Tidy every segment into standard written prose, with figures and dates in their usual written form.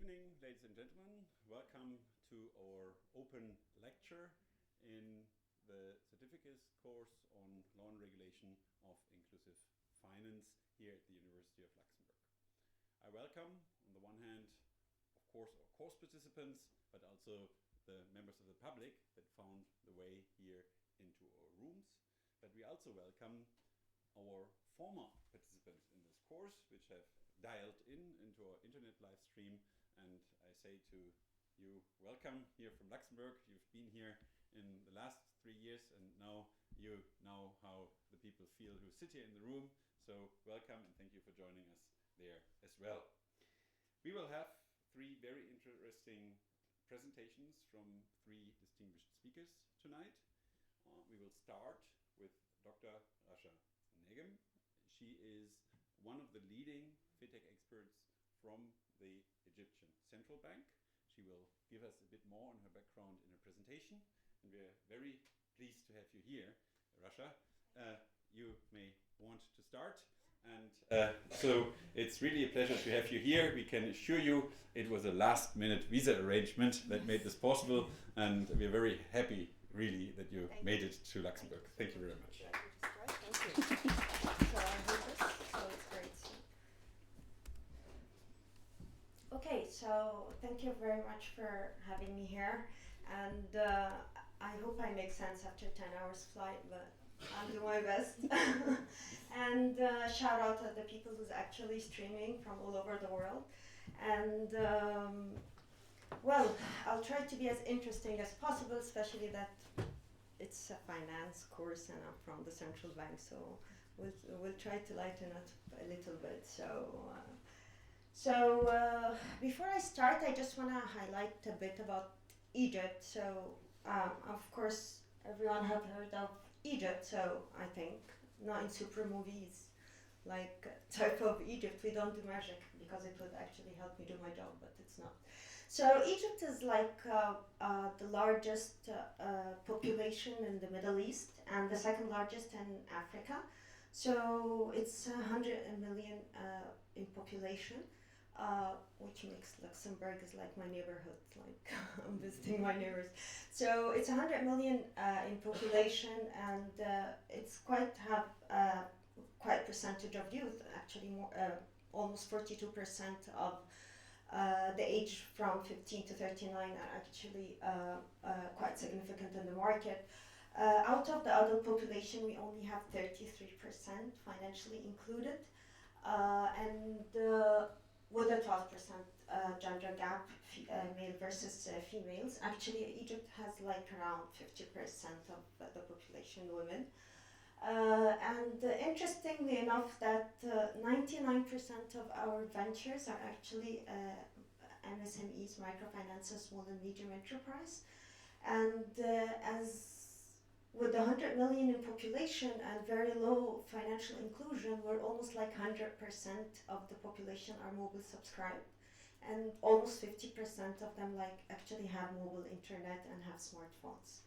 evening, ladies and gentlemen. Welcome to our open lecture in the certificate course on law and regulation of inclusive finance here at the University of Luxembourg. I welcome, on the one hand, of course, our course participants, but also the members of the public that found the way here into our rooms. But we also welcome our former participants in this course, which have dialed into our internet live stream. And I say to you, welcome here from Luxembourg. You've been here in the last 3 years, and now you know how the people feel who sit here in the room. So welcome, and thank you for joining us there as well. We will have 3 very interesting presentations from 3 distinguished speakers tonight. We will start with Dr. Rasha Negm. She is one of the leading fintech experts from the Egyptian Central Bank. She will give us a bit more on her background in her presentation, and we're very pleased to have you here. Rasha, you may want to start. And so it's really a pleasure to have you here. We can assure you it was a last-minute visa arrangement that made this possible, and we're very happy, really, that you made it to Luxembourg. Thank you very much. Thank you. So I heard this, so it's great. Okay, so thank you very much for having me here, and I hope I make sense after 10 hours flight, but I'll do my best. And shout out to the people who's actually streaming from all over the world. And well, I'll try to be as interesting as possible, especially that it's a finance course and I'm from the central bank, so we'll try to lighten it a little bit. So before I start, I just want to highlight a bit about Egypt. So of course, everyone have heard of Egypt, so I think not in super movies like type of Egypt. We don't do magic because it would actually help me do my job, but it's not. So Egypt is like the largest population in the Middle East and the second largest in Africa. So it's 100 million in population, which makes Luxembourg is like my neighborhood, like I'm visiting my neighbors. So it's 100 million in population, and it's quite percentage of youth, actually more, almost 42% of the age from 15 to 39 are actually quite significant in the market. Out of the adult population, we only have 33% financially included, and with a 12% gender gap, male versus females. Actually, Egypt has like around 50% of the population women. And interestingly enough, that 99% of our ventures are actually MSMEs, microfinance, small and medium enterprise. And as with 100 million in population and very low financial inclusion, we're almost like 100% of the population are mobile subscribed. And almost 50% of them like actually have mobile internet and have smartphones.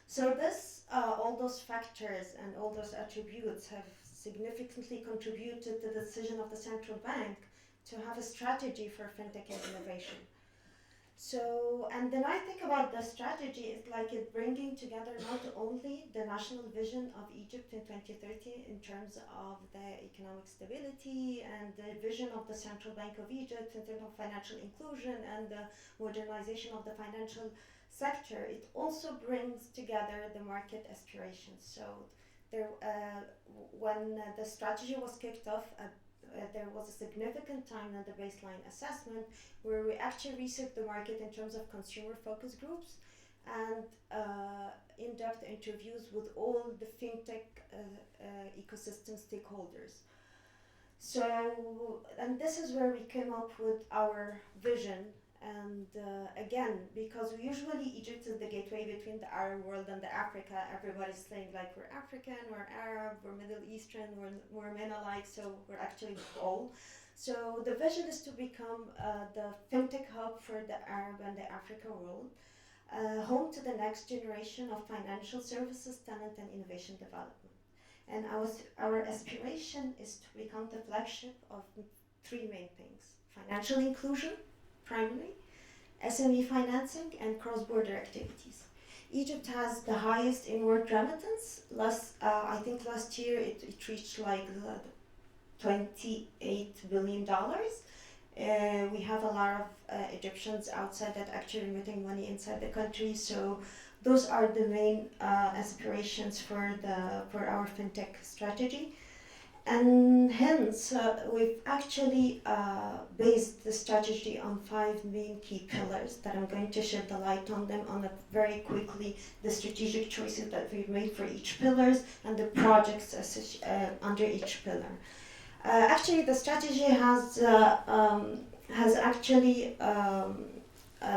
So this, all those factors and all those attributes have significantly contributed to the decision of the central bank to have a strategy for fintech and innovation. So, and then I think about the strategy is like it bringing together not only the national vision of Egypt in 2030 in terms of the economic stability and the vision of the Central Bank of Egypt in terms of financial inclusion and the modernization of the financial sector, it also brings together the market aspirations. So there, when the strategy was kicked off, there was a significant time in the baseline assessment where we actually researched the market in terms of consumer focus groups and in-depth interviews with all the fintech ecosystem stakeholders. So, and this is where we came up with our vision. And again, because usually Egypt is the gateway between the Arab world and the Africa. Everybody's saying like we're African, we're Arab, we're Middle Eastern, we're MENA-like, so we're actually all. So the vision is to become the fintech hub for the Arab and the Africa world, home to the next generation of financial services, talent, and innovation development. And our aspiration is to become the flagship of 3 main things: financial inclusion, primarily, SME financing, and cross-border activities. Egypt has the highest inward remittance. I think last year it reached like $28 billion. We have a lot of Egyptians outside that actually remitting money inside the country. So those are the main aspirations for our fintech strategy. And hence, we've actually based the strategy on 5 main key pillars that I'm going to shed the light on them on very quickly, the strategic choices that we've made for each pillars and the projects under each pillar. Actually, the strategy has actually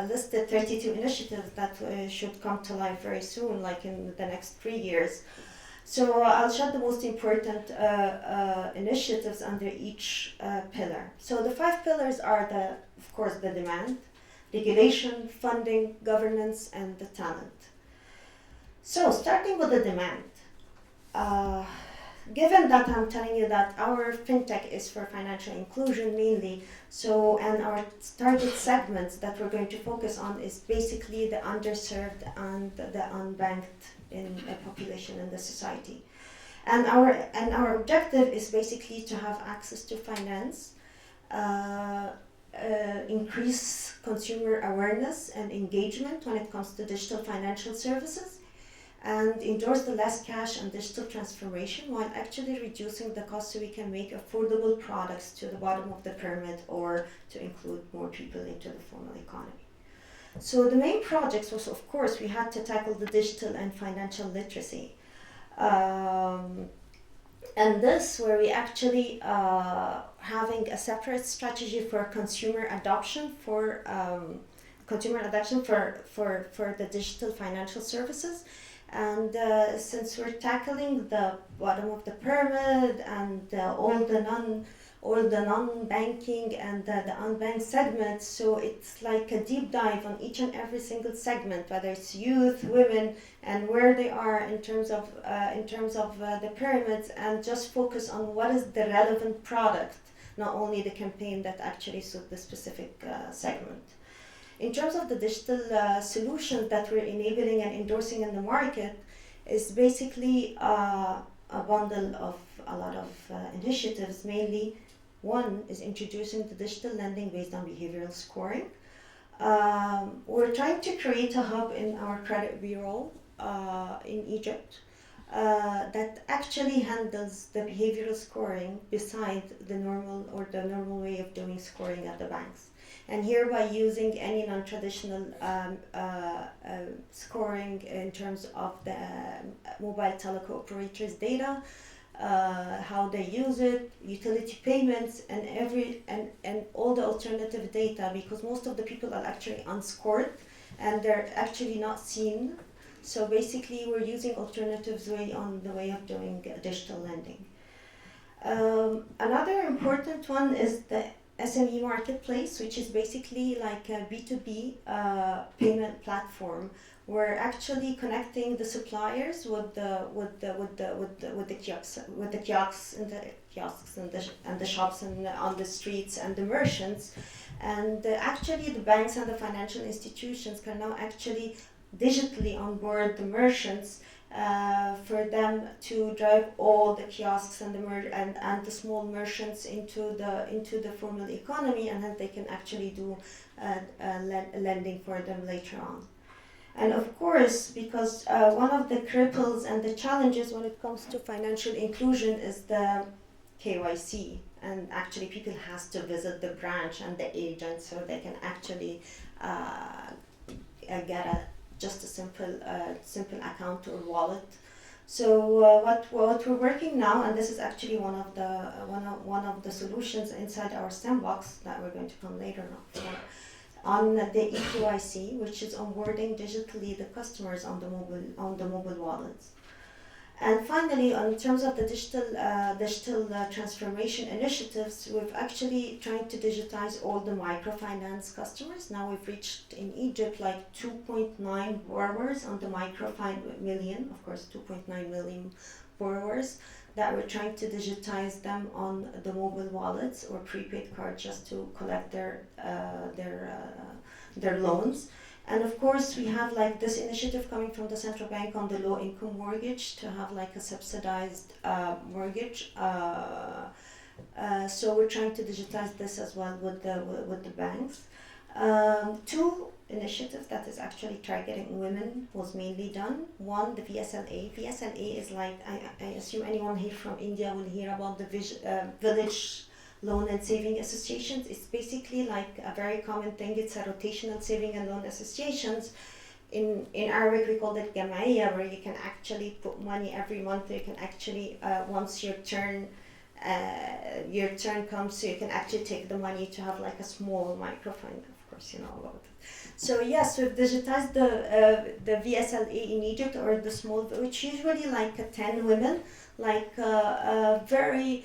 listed 32 initiatives that should come to life very soon, like in the next 3 years. So I'll share the most important initiatives under each pillar. So the 5 pillars are of course, the demand, regulation, funding, governance, and the talent. So starting with the demand, given that I'm telling you that our fintech is for financial inclusion mainly, and our target segments that we're going to focus on is basically the underserved and the unbanked in a population in the society. And our objective is basically to have access to finance, increase consumer awareness and engagement when it comes to digital financial services, and endorse the less cash and digital transformation while actually reducing the cost so we can make affordable products to the bottom of the pyramid or to include more people into the formal economy. So the main projects was, of course, we had to tackle the digital and financial literacy. And this where we actually having a separate strategy for consumer adoption for the digital financial services. And since we're tackling the bottom of the pyramid and all the non-banking and the unbanked segments, so it's like a deep dive on each and every single segment, whether it's youth, women, and where they are in terms of the pyramids, and just focus on what is the relevant product, not only the campaign that actually suit the specific segment. In terms of the digital solutions that we're enabling and endorsing in the market, is basically a bundle of a lot of initiatives. Mainly, one is introducing the digital lending based on behavioral scoring. We're trying to create a hub in our credit bureau in Egypt that actually handles the behavioral scoring beside the normal way of doing scoring at the banks. And here, by using any non-traditional scoring in terms of the mobile teleco operators' data, how they use it, utility payments, and all the alternative data, because most of the people are actually unscored and they're actually not seen. So basically, we're using alternatives on the way of doing digital lending. Another important one is the SME marketplace, which is basically like a B2B payment platform. We're actually connecting the suppliers with the kiosks and the shops and on the streets and the merchants, and actually the banks and the financial institutions can now actually digitally onboard the merchants for them to drive all the kiosks and the small merchants into the formal economy, and then they can actually do lending for them later on. And of course, because one of the cripples and the challenges when it comes to financial inclusion is the KYC, and actually people has to visit the branch and the agent so they can actually get just a simple account or wallet. So what we're working now, and this is actually one of the solutions inside our sandbox that we're going to come later on the eKYC, which is onboarding digitally the customers on the mobile wallets. And finally, in terms of the digital transformation initiatives, we've actually tried to digitize all the microfinance customers. Now we've reached in Egypt like 2.9 borrowers on the million, of course, 2.9 million borrowers that we're trying to digitize them on the mobile wallets or prepaid cards just to collect their loans. And of course, we have like this initiative coming from the central bank on the low income mortgage to have like a subsidized mortgage. So we're trying to digitize this as well with the banks. Two initiatives that is actually targeting women was mainly done. One, the VSLA. VSLA is like, I assume anyone here from India will hear about the village loan and saving associations. It's basically like a very common thing. It's a rotational saving and loan associations. In Arabic we call it Jamaiya, where you can actually put money every month. You can actually once your turn comes, so you can actually take the money to have like a small microfinance. Of course, you know about it. So yes, we've digitized the VSLA in Egypt, or the small, which usually like 10 women, like very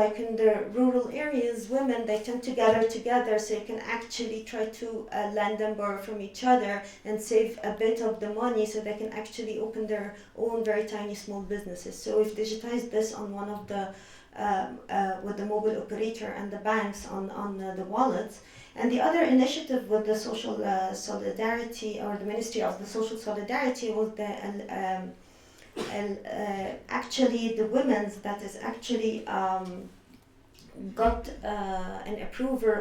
like in the rural areas, women, they tend to gather together, so you can actually try to lend and borrow from each other and save a bit of the money, so they can actually open their own very tiny small businesses. So we've digitized this on one of the with the mobile operator and the banks on the wallets. And the other initiative with the social solidarity, or the Ministry of the Social Solidarity, was the actually the women's that is actually got an approver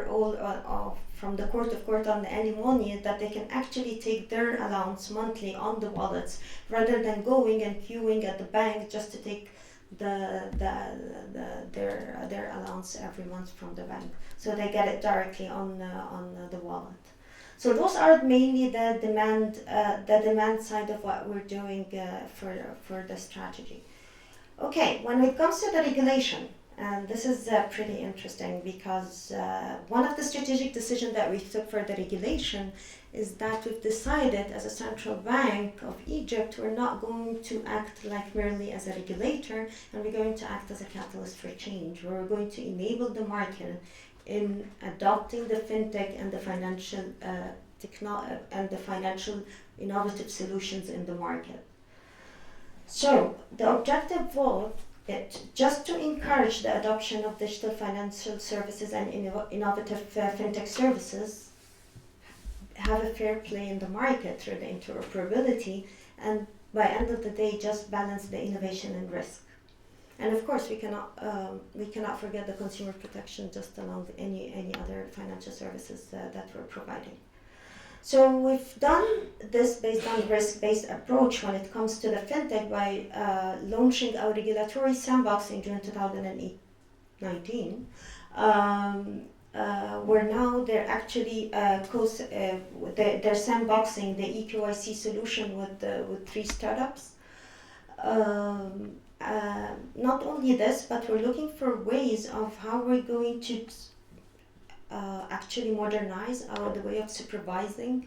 from the court on the alimony, that they can actually take their allowance monthly on the wallets, rather than going and queuing at the bank just to take their allowance every month from the bank. So they get it directly on the wallet. So those are mainly the demand side of what we're doing for the strategy. Okay, when it comes to the regulation, and this is pretty interesting, because one of the strategic decisions that we took for the regulation is that we've decided as a central bank of Egypt, we're not going to act like merely as a regulator, and we're going to act as a catalyst for change. We're going to enable the market in adopting the fintech and the financial innovative solutions in the market. So the objective was just to encourage the adoption of digital financial services and innovative fintech services, have a fair play in the market through the interoperability, and by end of the day just balance the innovation and risk. And of course we cannot forget the consumer protection just along any other financial services that we're providing. So we've done this based on risk-based approach when it comes to the fintech by launching our regulatory sandbox in June 2019. Where now they're actually they're sandboxing the eKYC solution with 3 startups. Not only this, but we're looking for ways of how we're going to actually modernize the way of supervising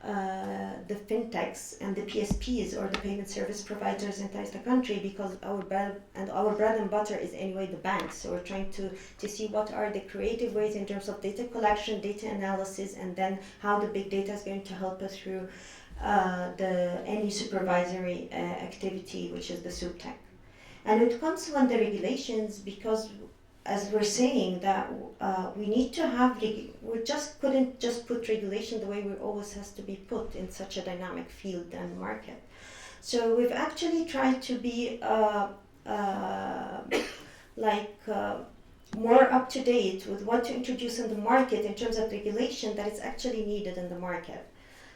the fintechs and the PSPs, or the payment service providers inside the country, because our bread and butter is anyway the banks. So we're trying to see what are the creative ways in terms of data collection, data analysis, and then how the big data is going to help us through any supervisory activity, which is the SupTech. And it comes when the regulations, because as we're saying that we need to have, we just couldn't just put regulation the way we always has to be put in such a dynamic field and market. So we've actually tried to be more up to date with what to introduce in the market in terms of regulation that is actually needed in the market.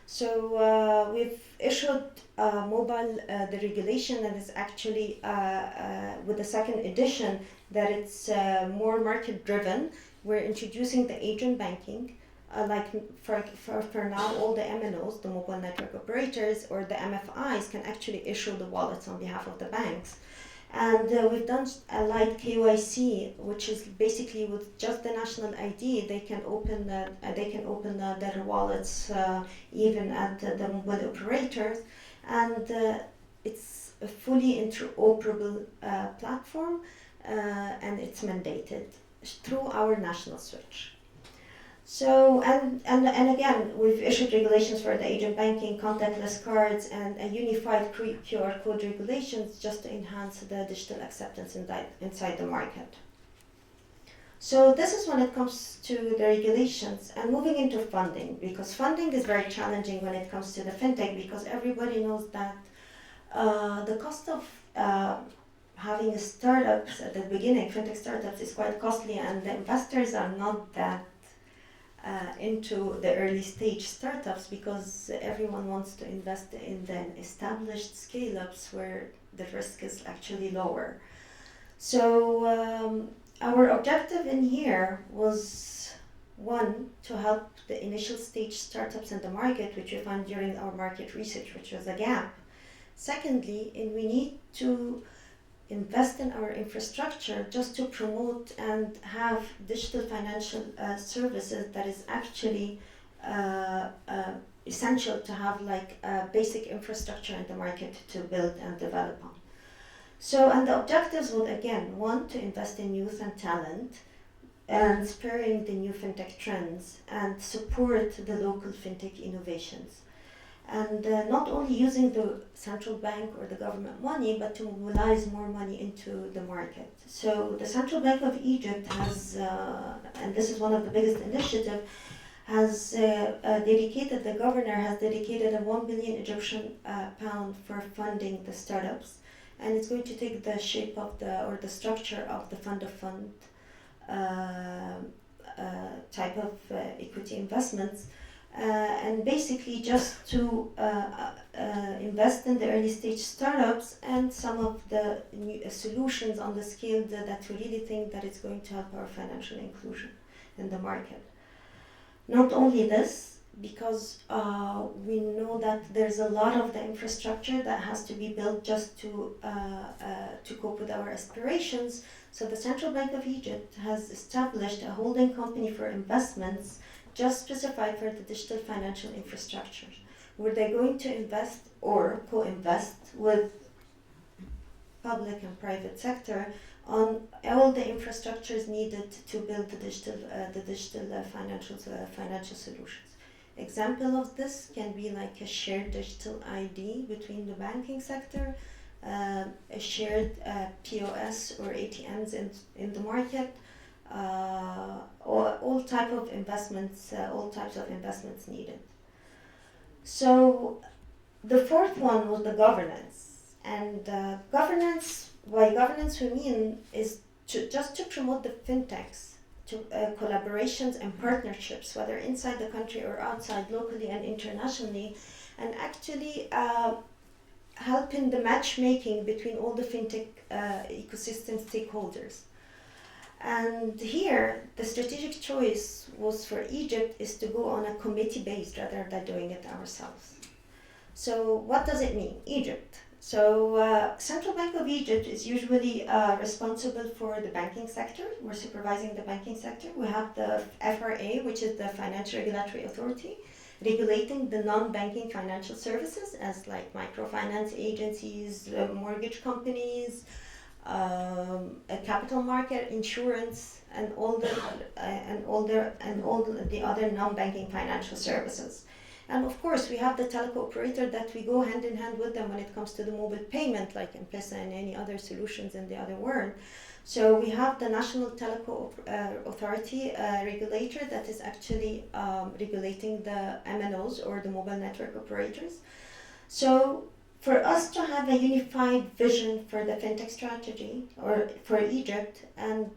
So we've issued mobile the regulation, and it's actually with the second edition that it's more market driven. We're introducing the agent banking, like for now all the MNOs, the mobile network operators, or the MFIs can actually issue the wallets on behalf of the banks. And we've done a light KYC, which is basically with just the national ID, they can open their wallets even at the mobile operators, and it's a fully interoperable platform, and it's mandated through our national switch. So, and again, we've issued regulations for the agent banking, contactless cards, and a unified QR code regulations just to enhance the digital acceptance inside the market. So this is when it comes to the regulations, and moving into funding, because funding is very challenging when it comes to the fintech, because everybody knows that the cost of having a startups at the beginning, fintech startups, is quite costly, and the investors are not that into the early stage startups, because everyone wants to invest in the established scale-ups where the risk is actually lower. So our objective in here was, one, to help the initial stage startups in the market, which we found during our market research, which was a gap. Secondly, we need to invest in our infrastructure just to promote and have digital financial services that is actually essential to have like a basic infrastructure in the market to build and develop on. So, and the objectives would, again, one, to invest in youth and talent and spurring the new fintech trends and support the local fintech innovations. And not only using the central bank or the government money, but to mobilize more money into the market. So the Central Bank of Egypt has, and this is one of the biggest initiatives, has dedicated, the governor has dedicated a 1 billion Egyptian pound for funding the startups. And it's going to take the shape of the structure of the fund of fund type of equity investments. And basically just to invest in the early stage startups and some of the new solutions on the scale that we really think that it's going to help our financial inclusion in the market. Not only this, because we know that there's a lot of the infrastructure that has to be built just to cope with our aspirations. So the Central Bank of Egypt has established a holding company for investments just specified for the digital financial infrastructure, where they're going to invest or co-invest with public and private sector on all the infrastructures needed to build the digital financial solutions. Example of this can be like a shared digital ID between the banking sector, a shared POS or ATMs in the market, all types of investments needed. So the fourth one was the governance, and governance. By governance, we mean is just to promote the fintechs, to collaborations and partnerships, whether inside the country or outside, locally and internationally, and actually helping the matchmaking between all the fintech ecosystem stakeholders. And here, the strategic choice was for Egypt is to go on a committee based rather than doing it ourselves. So what does it mean? Egypt. So Central Bank of Egypt is usually responsible for the banking sector. We're supervising the banking sector. We have the FRA, which is the Financial Regulatory Authority, regulating the non-banking financial services as like microfinance agencies, mortgage companies, capital market, insurance, and all the other non-banking financial services. And of course, we have the telco operator that we go hand in hand with them when it comes to the mobile payment, like M-Pesa and any other solutions in the other world. So we have the National Telecom Authority regulator that is actually regulating the MNOs or the mobile network operators. So for us to have a unified vision for the fintech strategy or for Egypt and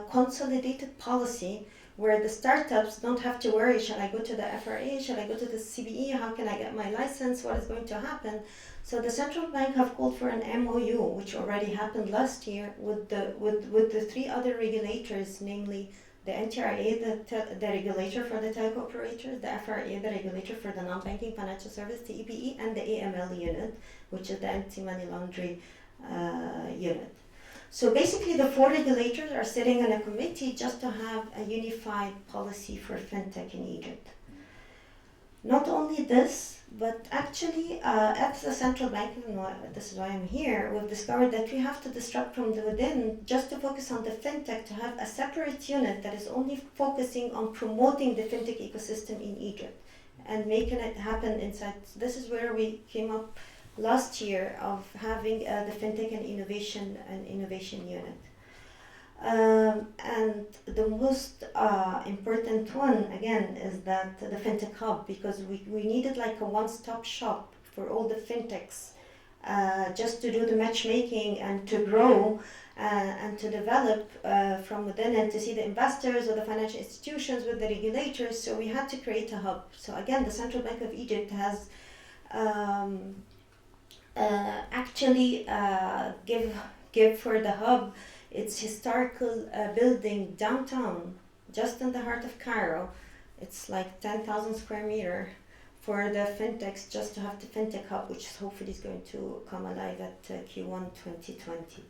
consolidated policy where the startups don't have to worry, shall I go to the FRA, shall I go to the CBE, how can I get my license, what is going to happen? So the central bank have called for an MOU, which already happened last year with the three other regulators, namely the NTRA, the regulator for the telco operators, the FRA, the regulator for the non-banking financial service, the EBE, and the AML unit, which is the anti-money laundering unit. So basically the four regulators are sitting in a committee just to have a unified policy for fintech in Egypt. Not only this, but actually at the central bank, and this is why I'm here, we've discovered that we have to disrupt from the within just to focus on the fintech, to have a separate unit that is only focusing on promoting the fintech ecosystem in Egypt and making it happen inside. This is where we came up last year of having the fintech and innovation unit. And the most important one, again, is that the fintech hub, because we needed like a one-stop shop for all the fintechs, just to do the matchmaking and to grow and to develop from within, and to see the investors or the financial institutions with the regulators. So we had to create a hub. So again, the Central Bank of Egypt has actually give for the hub its historical building downtown, just in the heart of Cairo. It's like 10,000 square meter for the fintechs, just to have the fintech hub, which hopefully is going to come alive at Q1 2020.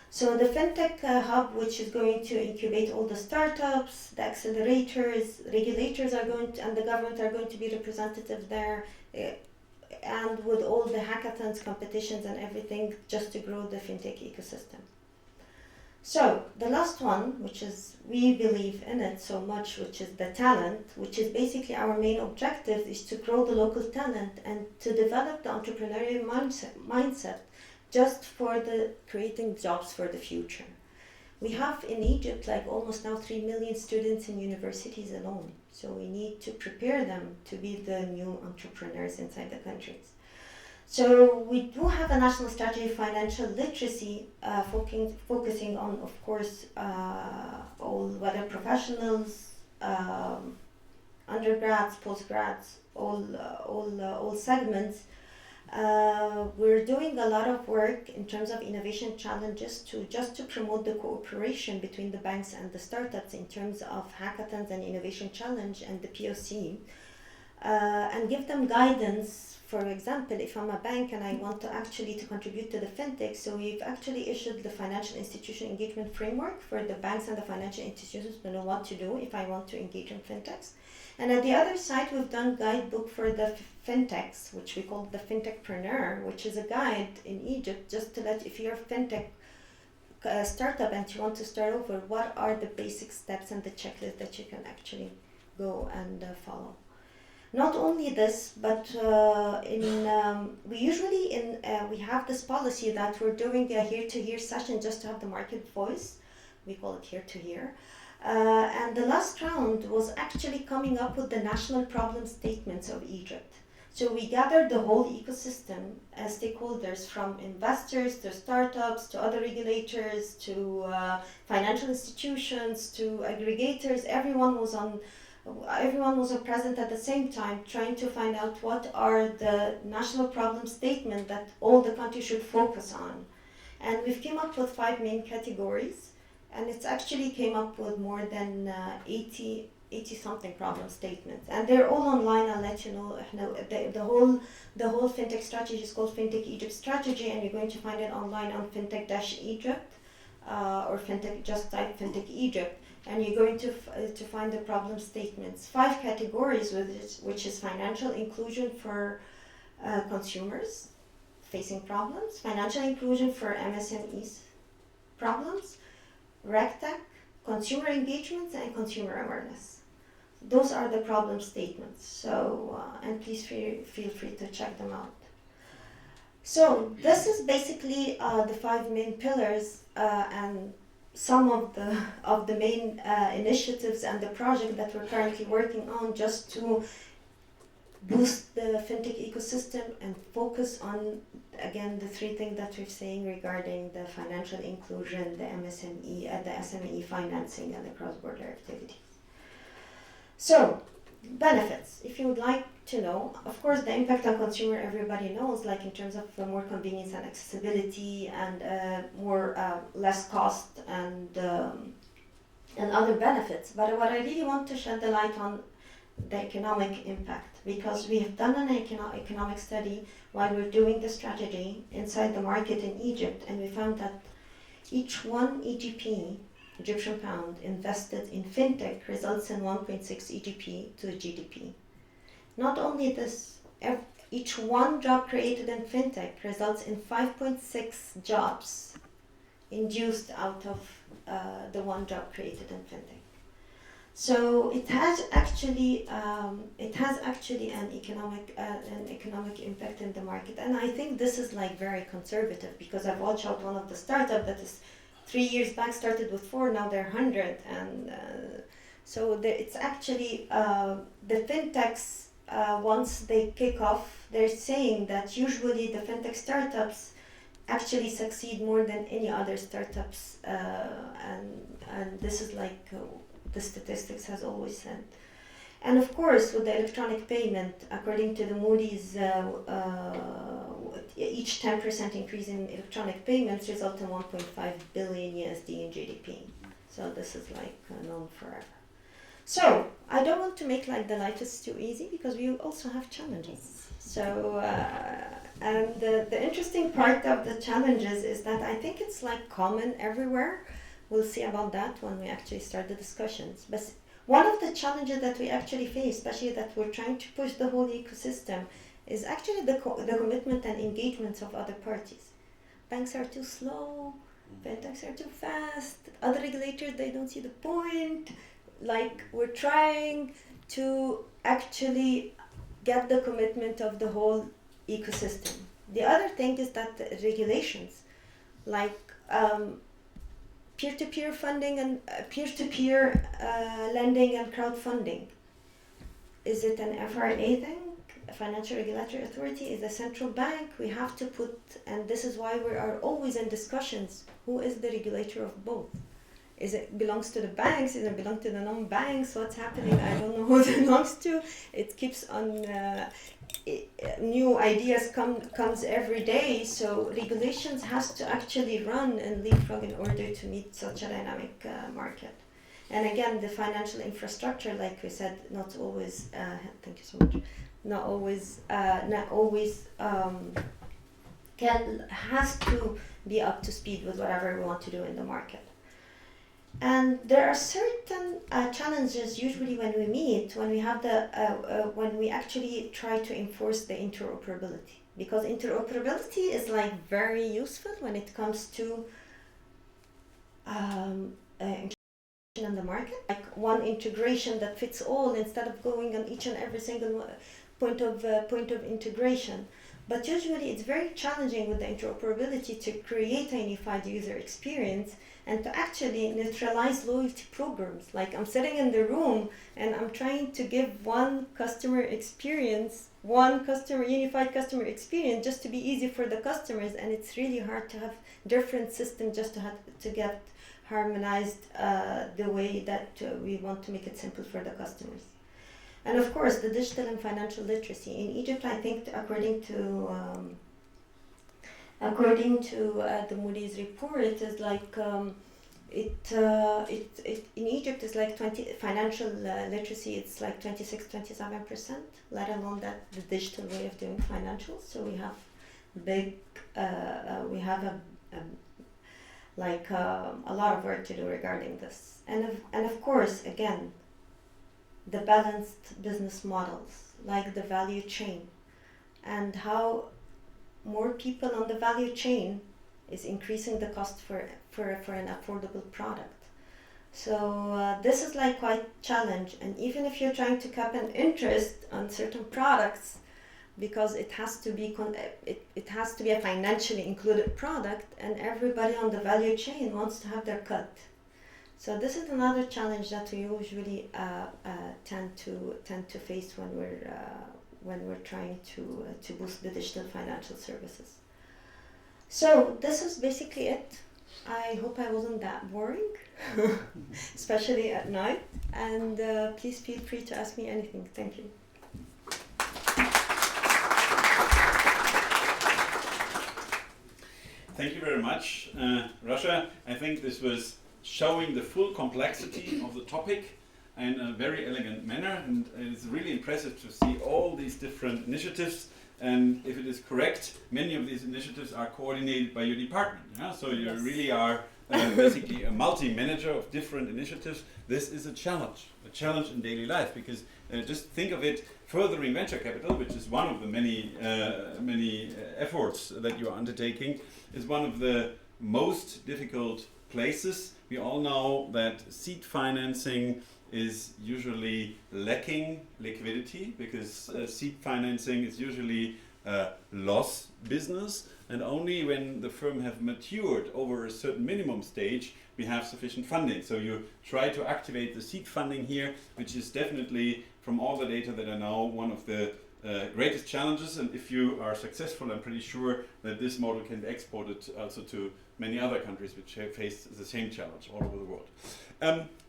So the fintech hub, which is going to incubate all the startups, the accelerators, regulators are going to, and the government are going to be representative there, and with all the hackathons, competitions, and everything, just to grow the fintech ecosystem. So the last one, which is, we believe in it so much, which is the talent, which is basically our main objective, is to grow the local talent and to develop the entrepreneurial mindset just for the creating jobs for the future. We have in Egypt like almost now 3 million students in universities alone. So we need to prepare them to be the new entrepreneurs inside the countries. So we do have a national strategy of financial literacy, focusing on, of course, all whether professionals, undergrads, postgrads, all segments. We're doing a lot of work in terms of innovation challenges to promote the cooperation between the banks and the startups in terms of hackathons and innovation challenge and the POC, and give them guidance. For example, if I'm a bank and I want to contribute to the fintech, so we've actually issued the financial institution engagement framework for the banks and the financial institutions to know what to do if I want to engage in fintechs. And at the other side, we've done guidebook for the fintechs, which we call the Fintechpreneur, which is a guide in Egypt just to let, if you're a fintech startup and you want to start over, what are the basic steps and the checklist that you can actually go and follow. Not only this, but we have this policy that we're doing a here-to-here session just to have the market voice. We call it here-to-here. And the last round was actually coming up with the national problem statements of Egypt. So we gathered the whole ecosystem as stakeholders, from investors to startups to other regulators to financial institutions to aggregators. Everyone was present at the same time, trying to find out what are the national problem statement that all the countries should focus on. And we've came up with 5 main categories, and it's actually came up with more than 80 something problem statements, and they're all online. I'll let you know. The whole fintech strategy is called Fintech Egypt Strategy, and you're going to find it online on fintech-egypt, or fintech, just type Fintech Egypt, and you're going to find the problem statements. 5 categories with it, which is financial inclusion for consumers facing problems, financial inclusion for MSMEs problems, RegTech, consumer engagement, and consumer awareness. Those are the problem statements. So, and please feel free to check them out. So this is basically the 5 main pillars and some of the main initiatives and the project that we're currently working on, just to boost the fintech ecosystem and focus on, again, the 3 things that we're saying regarding the financial inclusion, the SME financing, and the cross-border activities. So, benefits, if you would like to know, of course, the impact on consumer, everybody knows, like in terms of more convenience and accessibility and less cost and other benefits. But what I really want to shed the light on the economic impact, because we have done an economic study while we're doing the strategy inside the market in Egypt, and we found that each 1 EGP, Egyptian pound, invested in fintech results in 1.6 EGP to GDP. Not only this, each one job created in fintech results in 5.6 jobs induced out of the one job created in fintech. So it has actually an economic impact in the market, and I think this is like very conservative, because I've watched out one of the startup that is 3 years back started with 4, now they're 100, and so it's actually the fintechs, once they kick off, they're saying that usually the fintech startups actually succeed more than any other startups, and this is like the statistics has always said. And of course, with the electronic payment, according to the Moody's, each 10% increase in electronic payments results in 1.5 billion USD in GDP. So this is like known forever. So I don't want to make like the life is too easy, because we also have challenges. So and the interesting part of the challenges is that I think it's like common everywhere. We'll see about that when we actually start the discussions. But one of the challenges that we actually face, especially that we're trying to push the whole ecosystem, is actually the commitment and engagement of other parties. Banks are too slow, fintechs are too fast, other regulators, they don't see the point. Like, we're trying to actually get the commitment of the whole ecosystem. The other thing is that the regulations, like peer-to-peer funding and peer-to-peer lending and crowdfunding. Is it an FRA thing? A Financial Regulatory Authority? Is a central bank? We have to put, and this is why we are always in discussions, who is the regulator of both? Is it belongs to the banks? Does it belong to the non-banks? What's happening? I don't know who it belongs to. It keeps on, new ideas comes every day, so regulations has to actually run and leapfrog in order to meet such a dynamic market. And again, the financial infrastructure, like we said, not always, thank you so much, not always has to be up to speed with whatever we want to do in the market. And there are certain challenges usually when we meet, when we have when we actually try to enforce the interoperability, because interoperability is like very useful when it comes to in the market, like one integration that fits all instead of going on each and every single point of integration. But usually it's very challenging with the interoperability to create a unified user experience and to actually neutralize loyalty programs. Like, I'm sitting in the room and I'm trying to give one customer experience, unified customer experience, just to be easy for the customers, and it's really hard to have different systems just to get harmonized the way that we want to make it simple for the customers. And of course, the digital and financial literacy in Egypt, I think, according to the Moody's report, it is like in Egypt is like financial literacy. It's like 26-27%. Let alone that the digital way of doing financials. So we have we have a lot of work to do regarding this. And of course, again, the balanced business models, like the value chain, and how more people on the value chain is increasing the cost for an affordable product. So this is like quite challenge, and even if you're trying to cap an interest on certain products, because it has to be it has to be a financially included product, and everybody on the value chain wants to have their cut. So this is another challenge that we usually tend to face when we're trying to boost the digital financial services. So this is basically it. I hope I wasn't that boring, especially at night. And please feel free to ask me anything. Thank you. Thank you very much, Rasha. I think this was showing the full complexity of the topic in a very elegant manner, and it's really impressive to see all these different initiatives. And if it is correct, many of these initiatives are coordinated by your department. Yeah? So you really are basically a multi-manager of different initiatives, this is a challenge in daily life, because just think of it, furthering venture capital, which is one of the many efforts that you are undertaking, is one of the most difficult places. We all know that seed financing is usually lacking liquidity, because seed financing is usually a loss business, and only when the firm have matured over a certain minimum stage we have sufficient funding. So you try to activate the seed funding here, which is definitely, from all the data that I know, one of the greatest challenges, and if you are successful, I'm pretty sure that this model can be exported also to many other countries which have faced the same challenge all over the world.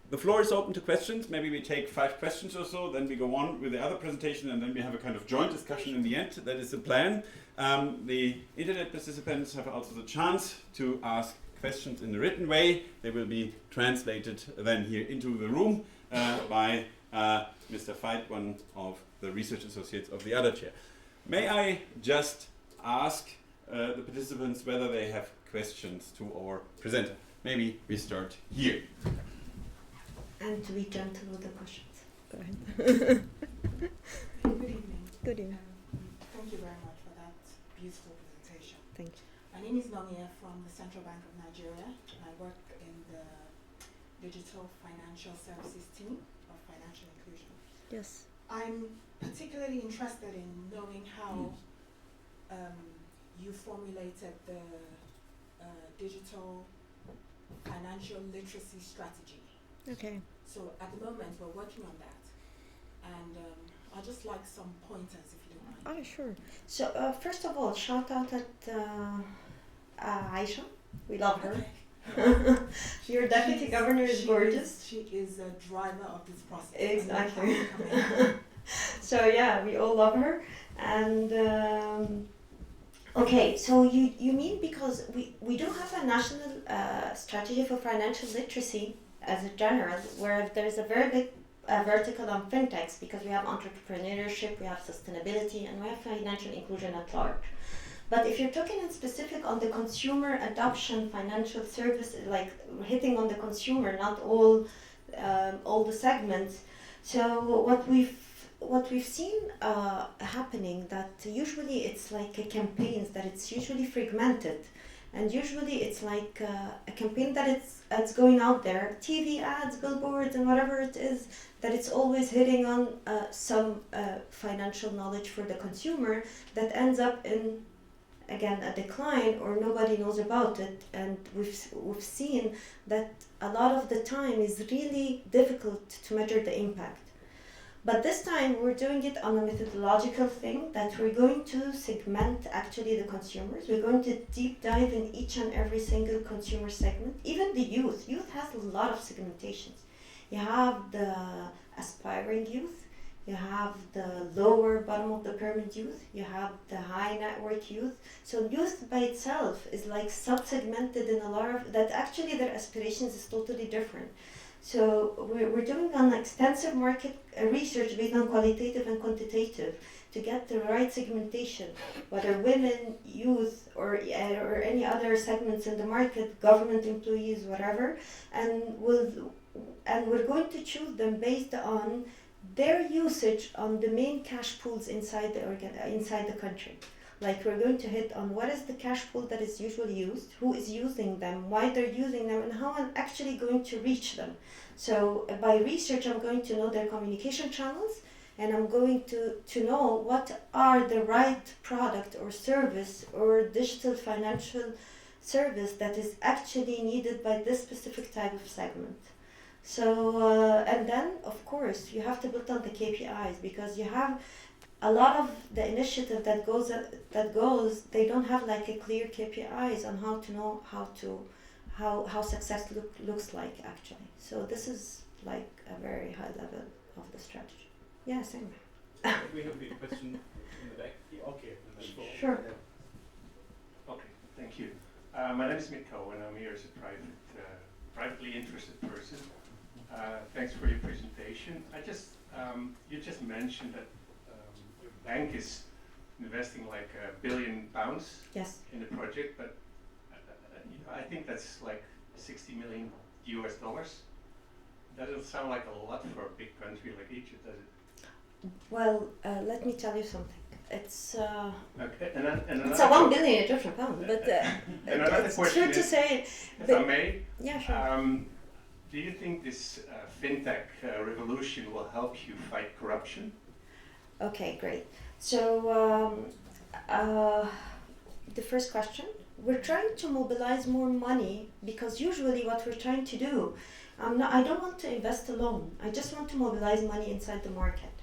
The floor is open to questions. Maybe we take 5 questions or so, then we go on with the other presentation, and then we have a kind of joint discussion in the end. That is the plan. The internet participants have also the chance to ask questions in a written way. They will be translated then here into the room by Mr. Veit, one of the research associates of the other chair. May I just ask the participants whether they have questions to our presenter? Maybe we start here. And to be gentle with the questions. Go ahead. Good evening. Good evening. Thank you very much for that beautiful presentation. Thank you. My name is Nonye from the Central Bank of Nigeria, and I work in the Digital Financial Services team of financial inclusion. Yes. I'm particularly interested in knowing how you formulated the digital financial literacy strategy. Okay. So at the moment we're working on that, and I'd just like some pointers if you don't mind. Oh, sure. So first of all, shout out at Aisha. We love her. Okay. Your deputy governor is gorgeous. She is a driver of this process. Exactly. So yeah, we all love her. And okay, so you mean because we do have a national strategy for financial literacy as a general, where there's a very big vertical on fintechs, because we have entrepreneurship, we have sustainability, and we have financial inclusion at large. But if you're talking in specific on the consumer adoption financial services, like hitting on the consumer, not all the segments. So what we've seen happening, that usually it's like campaigns that it's usually fragmented, and usually it's like a campaign that it's going out there, TV ads, billboards, and whatever it is, that it's always hitting on some financial knowledge for the consumer that ends up in, again, a decline, or nobody knows about it. And we've seen that a lot of the time is really difficult to measure the impact. But this time we're doing it on a methodological thing, that we're going to segment actually the consumers. We're going to deep dive in each and every single consumer segment. Even the youth. Youth has a lot of segmentations. You have the aspiring youth, you have the lower bottom of the pyramid youth, you have the high net worth youth. So youth by itself is like sub-segmented in a lot of, that actually their aspirations is totally different. So we're doing an extensive market research based on qualitative and quantitative to get the right segmentation, whether women, youth, or any other segments in the market, government employees, whatever, and we're going to choose them based on their usage on the main cash pools inside the country. Like, we're going to hit on what is the cash pool that is usually used, who is using them, why they're using them, and how I'm actually going to reach them. So by research, I'm going to know their communication channels, and I'm going to know what are the right product or service or digital financial service that is actually needed by this specific type of segment. So, and then, of course, you have to build on the KPIs, because you have a lot of the initiative that goes, they don't have like a clear KPIs on how to know how success looks like actually. So this is like a very high level of the strategy. Yeah, same. We have a question in the back. Okay. Sure. Okay, thank you. My name is Mitko, and I'm here as a privately interested person. Thanks for your presentation. You just mentioned that your bank is investing like £1 billion Yes. in the project, but I think that's like 60 million US dollars. Doesn't sound like a lot for a big country like Egypt, does it? Well, let me tell you something. It's Okay, it's a 1 billion Egyptian pound, but another it's question true to is, say. if But I may, yeah, sure. do you think this fintech revolution will help you fight corruption? Okay, great. So the first question, we're trying to mobilize more money because usually what we're trying to do, I don't want to invest alone. I just want to mobilize money inside the market,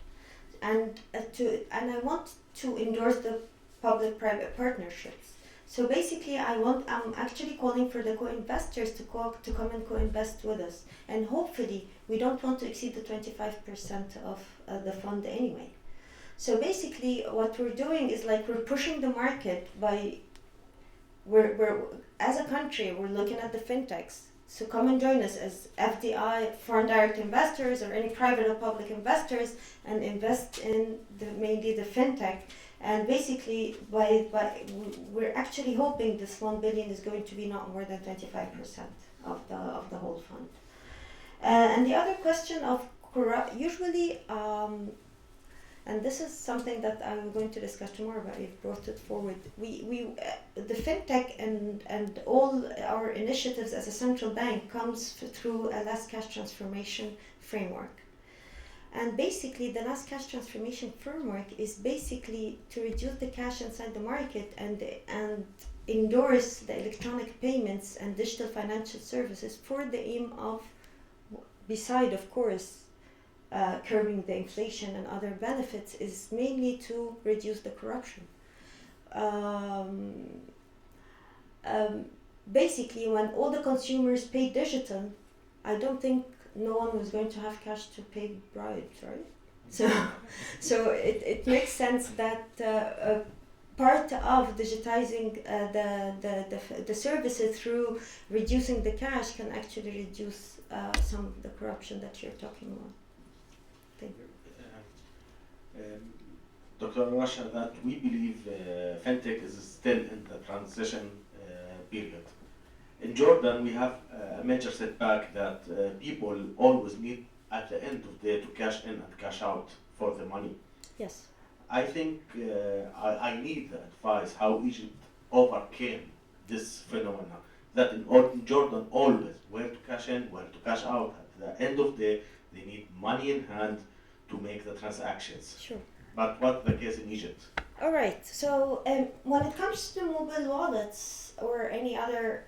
and I want to endorse the public-private partnerships. So basically, I'm actually calling for the co-investors to come and co-invest with us, and hopefully we don't want to exceed the 25% of the fund anyway. So basically, what we're doing is like we're pushing the market by we're as a country we're looking at the fintechs. So come and join us as FDI, foreign direct investors, or any private or public investors, and invest in mainly the fintech. And basically, we're actually hoping this 1 billion is going to be not more than 25% of the whole fund. And the other question of usually, and this is something that I'm going to discuss tomorrow, but you've brought it forward. The fintech and all our initiatives as a central bank comes through a last cash transformation framework. And basically, the last cash transformation framework is basically to reduce the cash inside the market and endorse the electronic payments and digital financial services for the aim of, beside of course, curbing the inflation and other benefits, is mainly to reduce the corruption. Basically, when all the consumers pay digital, I don't think no one was going to have cash to pay bribes, right? So it makes sense that part of digitizing the services through reducing the cash can actually reduce some of the corruption that you're talking about. Thank you. Dr. Rasha, that we believe fintech is still in the transition period. In Jordan, we have a major setback that people always need at the end of the day to cash in and cash out for the money. Yes. I think I need the advice how Egypt overcame this phenomena. That in Jordan always where to cash in, where to cash out. At the end of the day, they need money in hand to make the transactions. Sure. But what's the case in Egypt? All right. So when it comes to mobile wallets or any other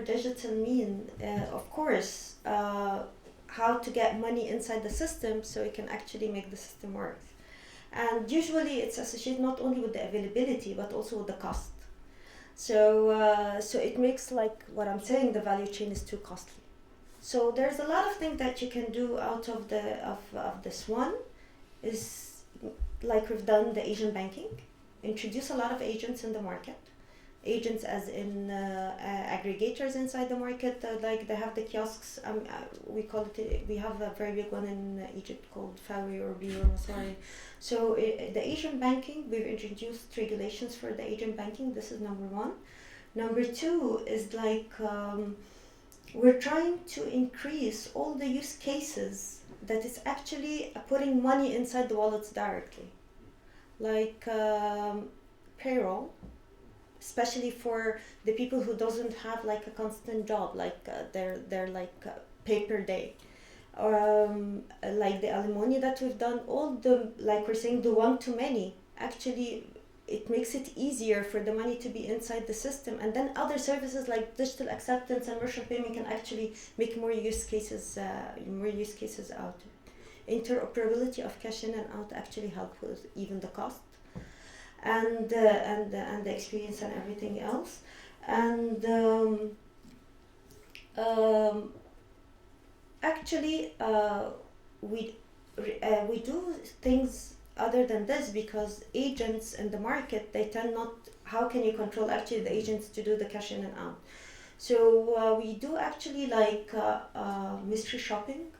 digital mean, of course, how to get money inside the system so it can actually make the system work. And usually it's associated not only with the availability but also with the cost. So it makes, like what I'm saying, the value chain is too costly. So there's a lot of things that you can do out of this one. Is like we've done the Asian banking, introduce a lot of agents in the market. Agents as in aggregators inside the market, like they have the kiosks. We call it. We have a very big one in Egypt called Fawri or Bir Masari. So the Asian banking, we've introduced regulations for the Asian banking. This is number one. Number two is like we're trying to increase all the use cases that is actually putting money inside the wallets directly, like payroll, especially for the people who doesn't have like a constant job, like they're like pay per day, like the alimony that we've done, all the, like we're saying, the one to many, actually it makes it easier for the money to be inside the system, and then other services like digital acceptance and merchant payment can actually make more use cases out. Interoperability of cash in and out actually help with even the cost and the experience and everything else. And actually we do things other than this, because agents in the market, they tend not, how can you control actually the agents to do the cash in and out? So we do actually like mystery shopping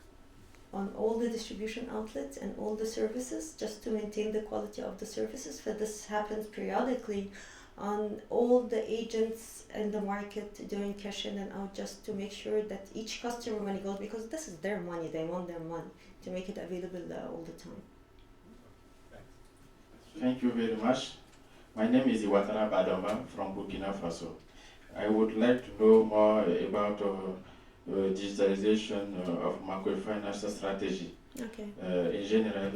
on all the distribution outlets and all the services, just to maintain the quality of the services. So this happens periodically on all the agents in the market doing cash in and out, just to make sure that each customer when he goes, because this is their money, they want their money, to make it available all the time. Thank you very much. My name is Iwatara Badamba from Burkina Faso. I would like to know more about digitalization of microfinance strategy. Okay. In general,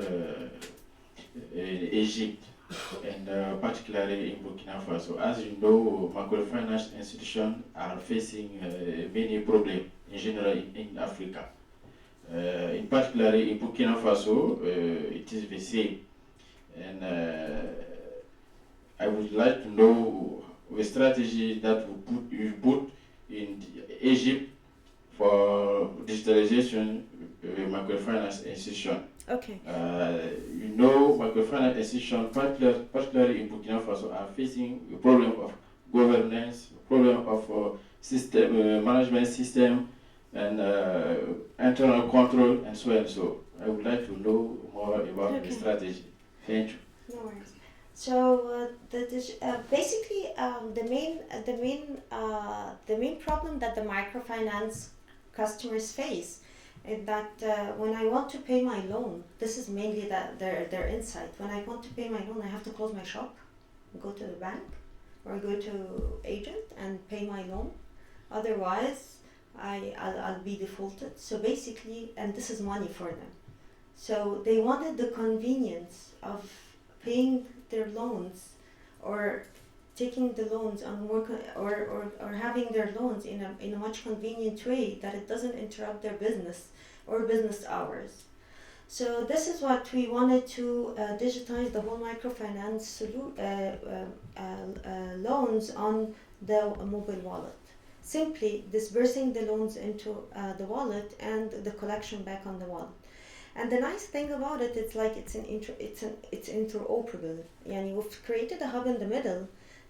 in Egypt, and particularly in Burkina Faso. As you know, microfinance institutions are facing many problems in general in Africa. In particular in Burkina Faso, it is the same. And I would like to know the strategy that you put in Egypt for digitalization microfinance institution. Okay. You know, microfinance institutions, particularly in Burkina Faso, are facing a problem of governance, problem of system management system, and internal control, and so and so. I would like to know more about the strategy. Thank you. No worries. So basically, the main problem that the microfinance customers face is that when I want to pay my loan, this is mainly their insight. When I want to pay my loan, I have to close my shop, go to the bank, or go to agent and pay my loan. Otherwise, I'll be defaulted. So basically, and this is money for them. So they wanted the convenience of paying their loans or taking the loans on more or having their loans in a much convenient way that it doesn't interrupt their business or business hours. So this is what we wanted to digitize the whole microfinance loans on the mobile wallet. Simply disbursing the loans into the wallet and the collection back on the wallet. And the nice thing about it, it's like it's interoperable. Yani we've created a hub in the middle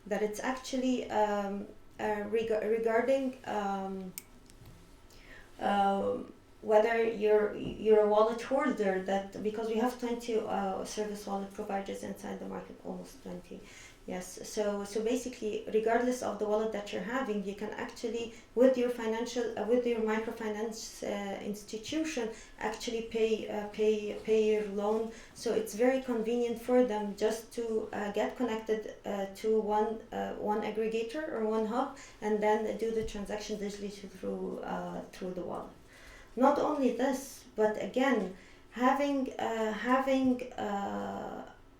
that it's actually regarding whether you're a wallet holder, that because we have 20 service wallet providers inside the market, almost 20. Yes, so basically, regardless of the wallet that you're having, you can actually, with your microfinance institution, actually pay your loan. So it's very convenient for them just to get connected to one aggregator or one hub, and then do the transaction digitally through the wallet. Not only this, but again, having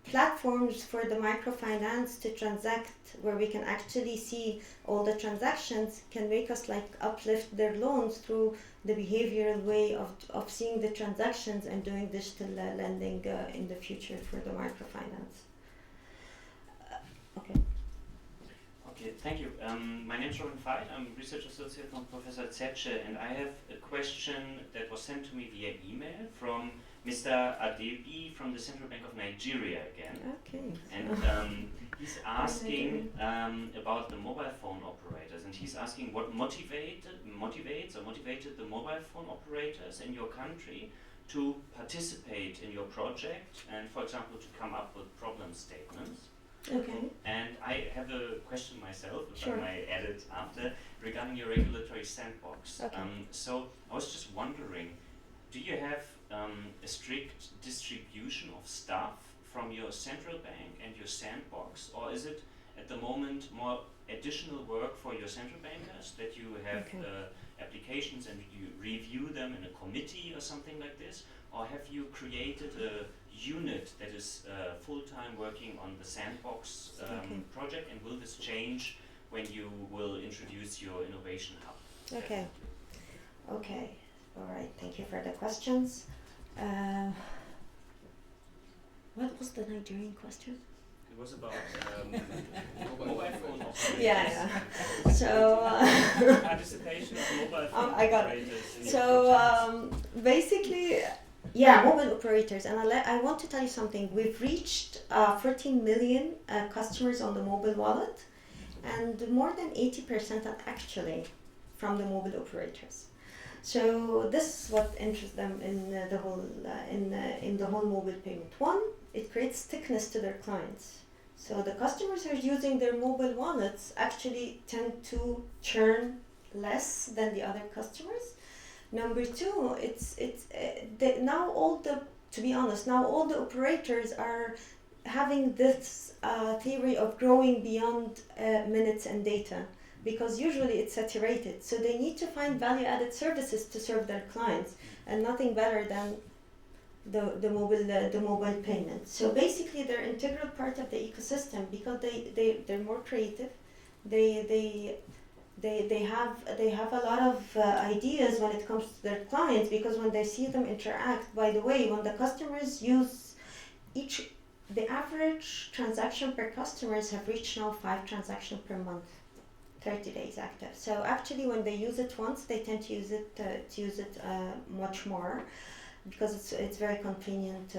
platforms for the microfinance to transact, where we can actually see all the transactions, can make us like uplift their loans through the behavioral way of seeing the transactions and doing digital lending in the future for the microfinance. Okay. Okay, thank you. My name is Robin Veit. I'm a research associate from Professor Zetsche, and I have a question that was sent to me via email from Mr. Adebi from the Central Bank of Nigeria again. Okay. And he's asking about the mobile phone operators, and he's asking what motivated the mobile phone operators in your country to participate in your project and, for example, to come up with problem statements. Okay. And I have a question myself, if Sure. I may add it after, regarding your regulatory sandbox. Okay. So I was just wondering, do you have a strict distribution of staff from your central bank and your sandbox, or is it at the moment more additional work for your central bankers that you have applications and you review them in a committee or something like this, or have you created a unit that is full-time working on the sandbox project, and will this change when you will introduce your innovation hub? Okay. Okay. All right. Thank you for the questions. What was the Nigerian question? It was about mobile phone operators. Yeah. So participation of mobile phone I got operators. it. So basically, yeah, mobile operators. And I want to tell you something. We've reached 14 million customers on the mobile wallet, and more than 80% are actually from the mobile operators. So this is what interests them in the whole mobile payment. One, it creates stickiness to their clients. So the customers who are using their mobile wallets actually tend to churn less than the other customers. Number two, now all the, to be honest, now all the operators are having this theory of growing beyond minutes and data, because usually it's saturated. So they need to find value-added services to serve their clients, and nothing better than the mobile payment. So basically, they're an integral part of the ecosystem because they're more creative. They have a lot of ideas when it comes to their clients, because when they see them interact. By the way, when the customers use the average transaction per customers have reached now 5 transactions per month, 30 days active. So actually, when they use it once, they tend to use it much more, because it's very convenient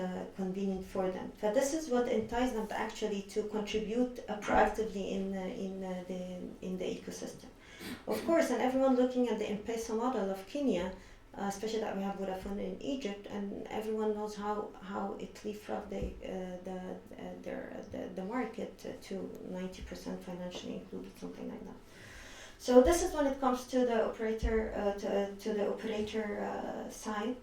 for them. But this is what entices them actually to contribute proactively in the ecosystem. Of course, and everyone looking at the M-Pesa model of Kenya, especially that we have Vodafone in Egypt, and everyone knows how it leapfrogged the market to 90% financially included, something like that. So this is when it comes to the operator side.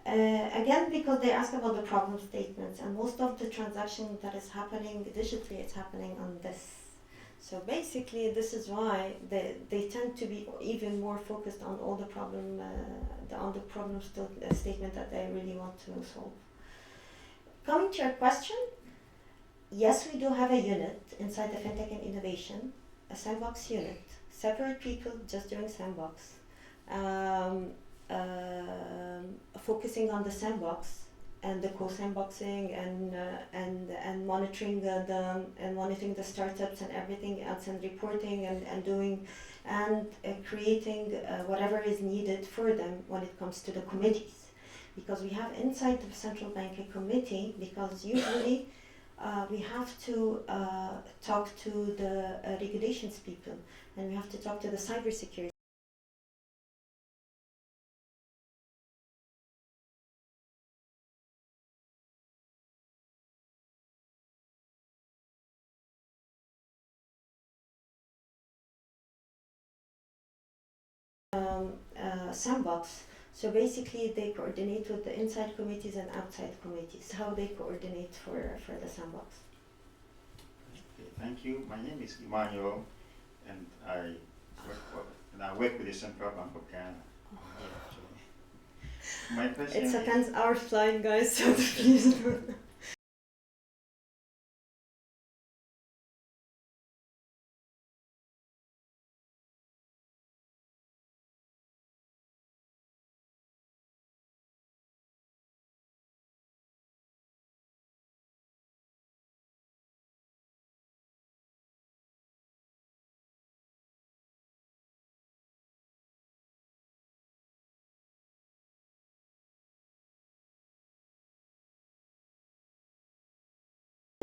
Again, because they ask about the problem statements, and most of the transaction that is happening digitally, it's happening on this. So basically, this is why they tend to be even more focused on all the problem statement that they really want to solve. Coming to your question, yes, we do have a unit inside the FinTech and Innovation, a sandbox unit, separate people just doing sandbox, focusing on the sandbox and the co-sandboxing and monitoring the startups and everything else, and reporting and doing and creating whatever is needed for them when it comes to the committees, because we have inside the central bank a committee, because usually we have to talk to the regulations people, and we have to talk to the cybersecurity. Sandbox. So basically, they coordinate with the inside committees and outside committees. How they coordinate for the sandbox. Okay, thank you. My name is Emmanuel, and I work with the Central Bank of Ghana. My question It's a is, 10-hour flight, guys. So please.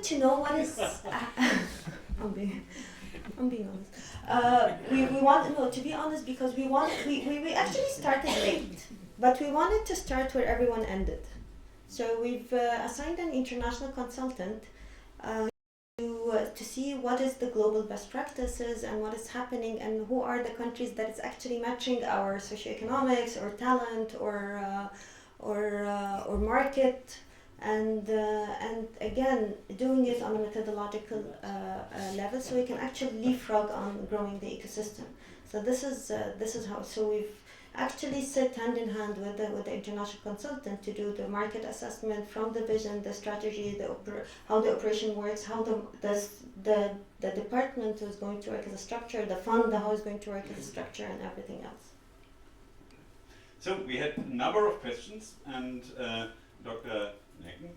To know what is I'm being honest. We want, no, to be honest, because we actually started late, but we wanted to start where everyone ended. So we've assigned an international consultant to see what is the global best practices and what is happening, and who are the countries that is actually matching our socioeconomics or talent or market. And again, doing it on a methodological level, so we can actually leapfrog on growing the ecosystem. So this is how. So we've actually sit hand in hand with the international consultant to do the market assessment from the vision, the strategy, how the operation works, how the department is going to work as a structure, the fund, how it's going to work as a structure, and everything else. So we had a number of questions, and Dr. Necken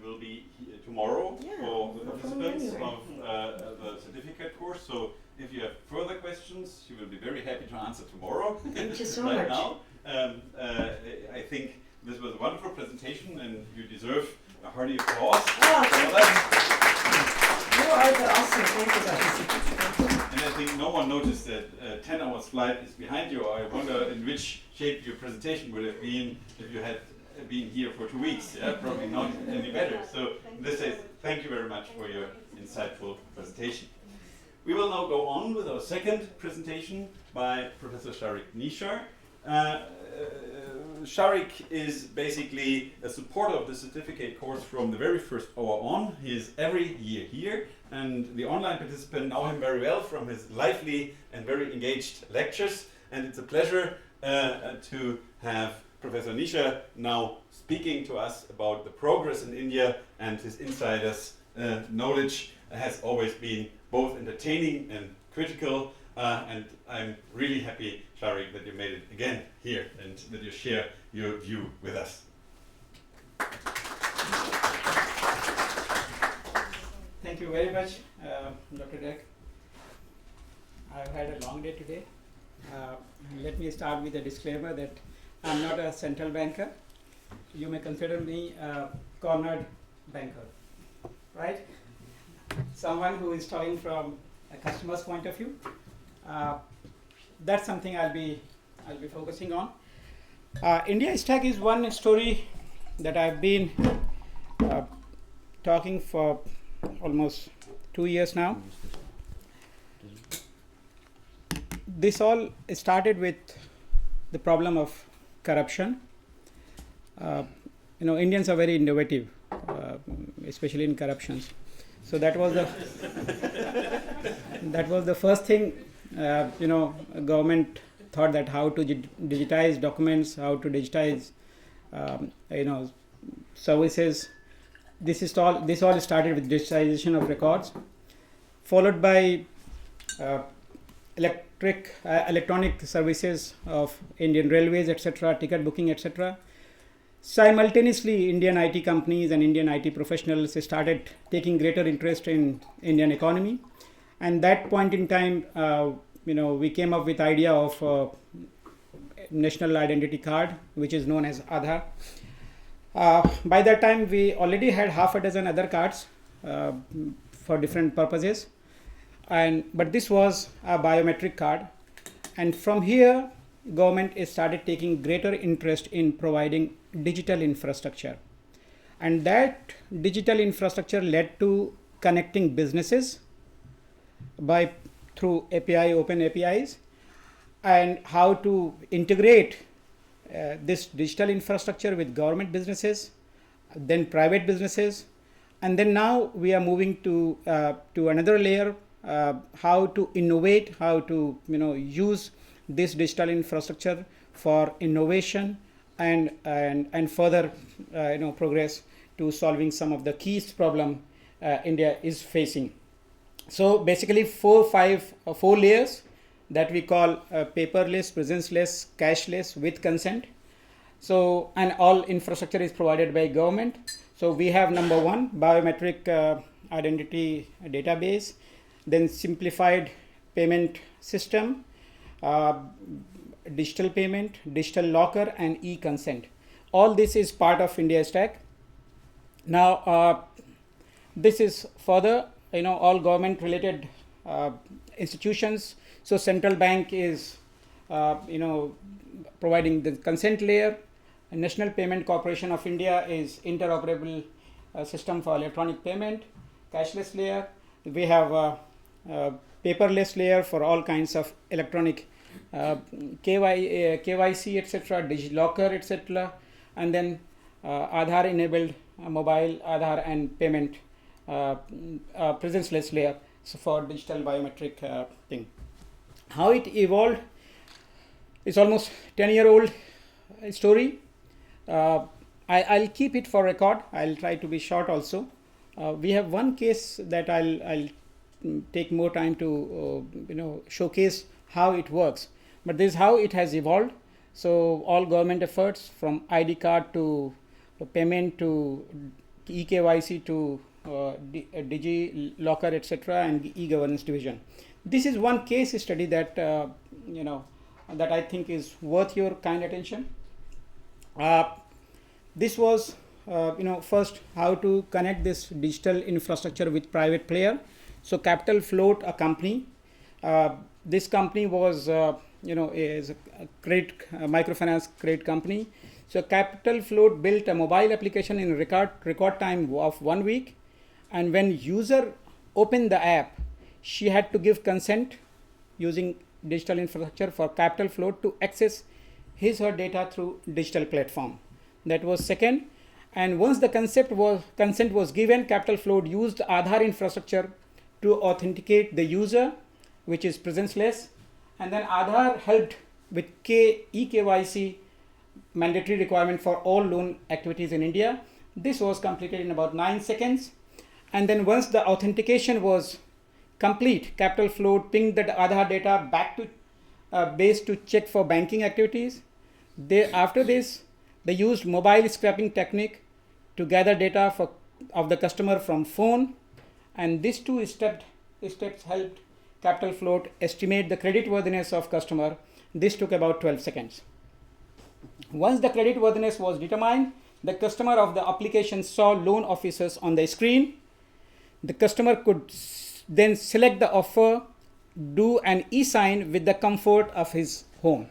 will be here tomorrow for the participants of the certificate course. So if you have further questions, she will be very happy to answer tomorrow. Thank you so right much. Now, I think this was a wonderful presentation, and you deserve a hearty applause. Oh, thank you. You are the awesome. Thank you, guys. And I think no one noticed that 10 hours flight is behind you. I wonder in which shape your presentation would have been if you had being here for 2 weeks. Yeah, probably not any better. So this is thank you very much for your insightful presentation. We will now go on with our second presentation by Professor Sharik Nishar. Sharik is basically a supporter of the certificate course from the very first hour on. He is every year here, and the online participants know him very well from his lively and very engaged lectures. And it's a pleasure to have Professor Nishar now speaking to us about the progress in India, and his insiders' knowledge has always been both entertaining and critical. And I'm really happy, Sharik, that you made it again here and that you share your view with us. Thank you very much, Dr. Deck. I've had a long day today. Let me start with a disclaimer that I'm not a central banker. You may consider me a cornered banker, right? Someone who is talking from a customer's point of view. That's something I'll be focusing on. India Stack is one story that I've been talking for almost 2 years now. This all started with the problem of corruption. Indians are very innovative, especially in corruptions. So that was the first thing. Government thought that how to digitize documents, how to digitize, services. This all started with digitization of records, followed by electronic services of Indian Railways, etc., ticket booking, etc. Simultaneously, Indian IT companies and Indian IT professionals started taking greater interest in Indian economy. And that point in time, we came up with idea of national identity card, which is known as Aadhaar. By that time, we already had half a dozen other cards for different purposes. But this was a biometric card. And from here, government started taking greater interest in providing digital infrastructure. And that digital infrastructure led to connecting businesses through open APIs, and how to integrate this digital infrastructure with government businesses, then private businesses, and then now we are moving to another layer, how to innovate, how to use this digital infrastructure for innovation and further progress to solving some of the key problem India is facing. So basically 4 layers that we call paperless, presenceless, cashless with consent. So, and all infrastructure is provided by government. So we have number one, biometric identity database, then simplified payment system, digital payment, digital locker, and e-consent. All this is part of India Stack. Now, this is further, all government related institutions. So central bank is, providing the consent layer. National Payment Corporation of India is interoperable system for electronic payment. Cashless layer. We have a paperless layer for all kinds of electronic KYC, etc., DigiLocker, etc., and then Aadhaar enabled mobile Aadhaar and payment presenceless layer, so for digital biometric thing. How it evolved is almost 10-year-old story. I'll keep it for record. I'll try to be short also. We have one case that I'll take more time to showcase how it works. But this is how it has evolved. So all government efforts, from ID card to payment to eKYC to DigiLocker, etc., and e-governance division. This is one case study that that I think is worth your kind attention. This was first how to connect this digital infrastructure with private player. So Capital Float, a company. This company was is a credit microfinance credit company. So Capital Float built a mobile application in record time of 1 week, and when user opened the app, she had to give consent using digital infrastructure for Capital Float to access his or her data through digital platform. That was second. And once the consent was given, Capital Float used Aadhaar infrastructure to authenticate the user, which is presence-less, and then Aadhaar helped with eKYC, mandatory requirement for all loan activities in India. This was completed in about 9 seconds. And then once the authentication was complete, Capital Float pinged the Aadhaar data back to base to check for banking activities. After this, they used mobile scraping technique to gather data of the customer from phone, and these two steps helped Capital Float estimate the creditworthiness of customer. This took about 12 seconds. Once the creditworthiness was determined, the customer of the application saw loan officers on the screen. The customer could then select the offer, do an e-sign with the comfort of his home.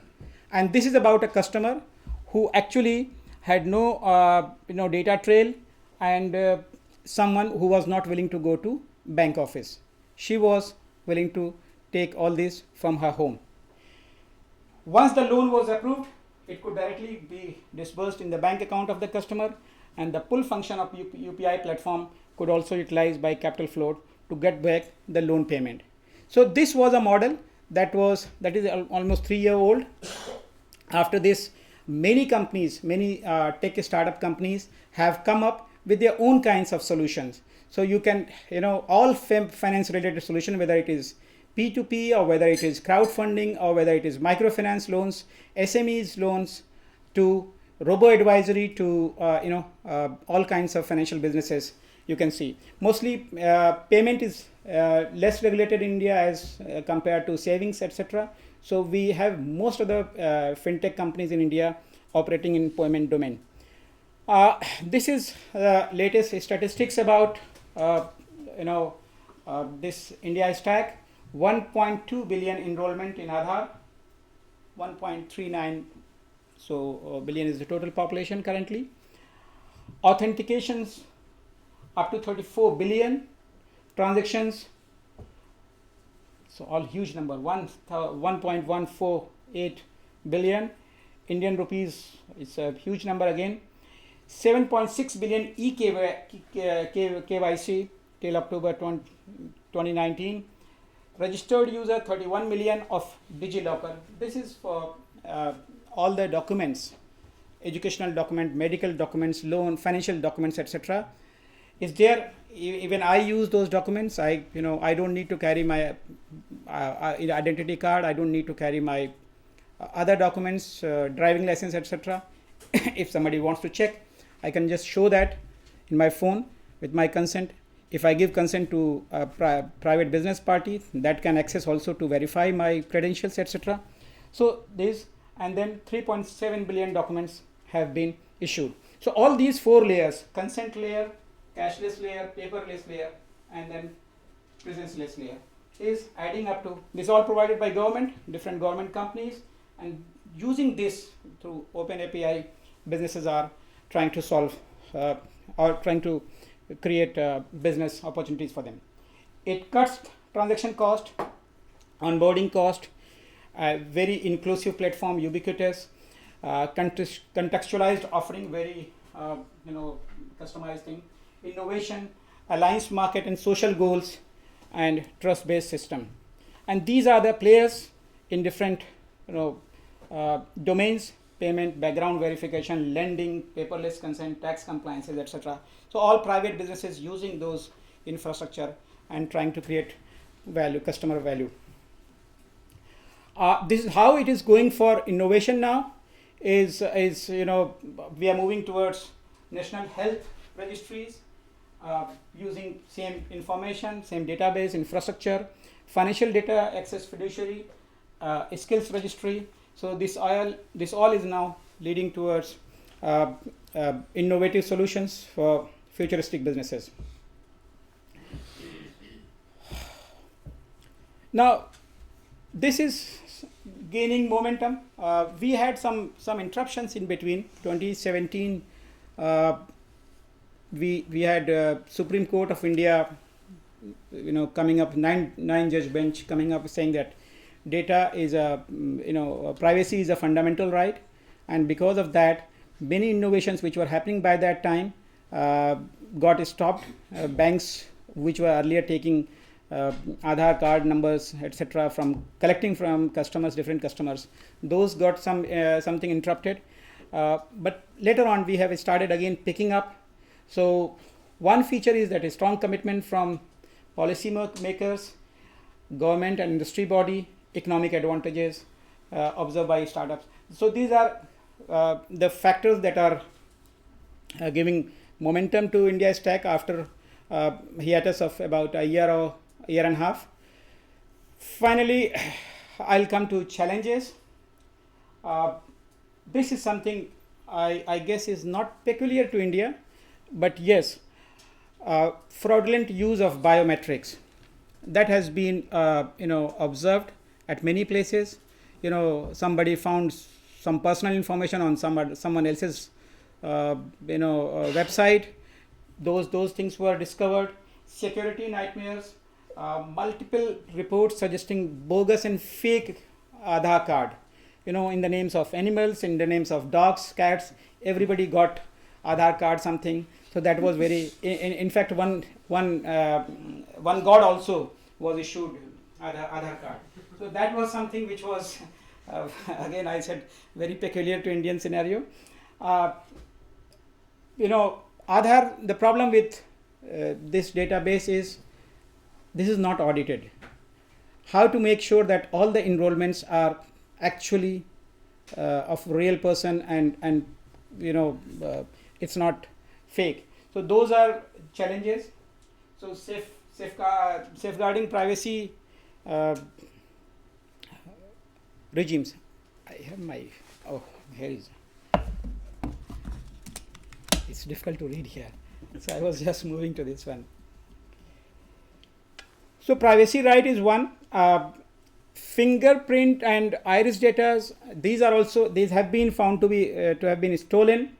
And this is about a customer who actually had no data trail, and someone who was not willing to go to bank office. She was willing to take all this from her home. Once the loan was approved, it could directly be disbursed in the bank account of the customer, and the pull function of UPI platform could also utilize by Capital Float to get back the loan payment. So this was a model that is almost 3 years old. After this, many companies, many tech startup companies have come up with their own kinds of solutions. So you can, all finance related solution, whether it is P2P or whether it is crowdfunding or whether it is microfinance loans, SMEs loans, to robo-advisory, to all kinds of financial businesses. You can see mostly payment is less regulated in India as compared to savings, etc. So we have most of the fintech companies in India operating in payment domain. This is latest statistics about this India stack. 1.2 billion enrollment in Aadhaar, 1.39 billion is the total population currently. Authentications up to 34 billion, transactions, so all huge number, 1.148 billion Indian rupees, it's a huge number again. 7.6 billion KYC till October 2019. Registered user 31 million of DigiLocker. This is for all the documents, educational document, medical documents, loan, financial documents, etc. Is there? Even I use those documents. I don't need to carry my identity card. I don't need to carry my other documents, driving license, etc. If somebody wants to check, I can just show that in my phone with my consent. If I give consent to a private business party, that can access also to verify my credentials, etc. So this, and then 3.7 billion documents have been issued. So all these 4 layers, consent layer, cashless layer, paperless layer, and then presence-less layer, is adding up to, this all provided by government, different government companies, and using this through Open API, businesses are trying to solve or trying to create business opportunities for them. It cuts transaction cost, onboarding cost, very inclusive platform, ubiquitous, contextualized offering, very customized thing, innovation, aligns market and social goals, and trust-based system. And these are the players in different domains: payment, background verification, lending, paperless consent, tax compliances, etc. So all private businesses using those infrastructure and trying to create value, customer value. This is how it is going for innovation now. Is we are moving towards national health registries, using same information, same database infrastructure, financial data access fiduciary, skills registry. So this all is now leading towards innovative solutions for futuristic businesses. Now, this is gaining momentum. We had some interruptions in between. 2017, we had Supreme Court of India, coming up, nine judge bench coming up saying that data is privacy is a fundamental right, and because of that, many innovations which were happening by that time got stopped. Banks which were earlier taking Aadhaar card numbers, etc., from collecting from customers, different customers, those got something interrupted. But later on, we have started again picking up. So one feature is that a strong commitment from policy makers, government and industry body, economic advantages observed by startups. So these are the factors that are giving momentum to India Stack after hiatus of about a year or year and a half. Finally, I'll come to challenges. This is something I guess is not peculiar to India, but yes, fraudulent use of biometrics that has been observed at many places. Somebody found some personal information on someone else's website. Those things were discovered. Security nightmares. Multiple reports suggesting bogus and fake Aadhaar card. In the names of animals, in the names of dogs, cats, everybody got Aadhaar card something. So that was very. In fact, one god also was issued Aadhaar card. So that was something which was, again I said, very peculiar to Indian scenario. Aadhaar, the problem with this database is this is not audited. How to make sure that all the enrollments are actually of real person and it's not fake. So those are challenges. So safeguarding privacy regimes. I have my, here is, it's difficult to read here. So I was just moving to this one. So privacy right is one. Fingerprint and iris data, these have been found to have been stolen.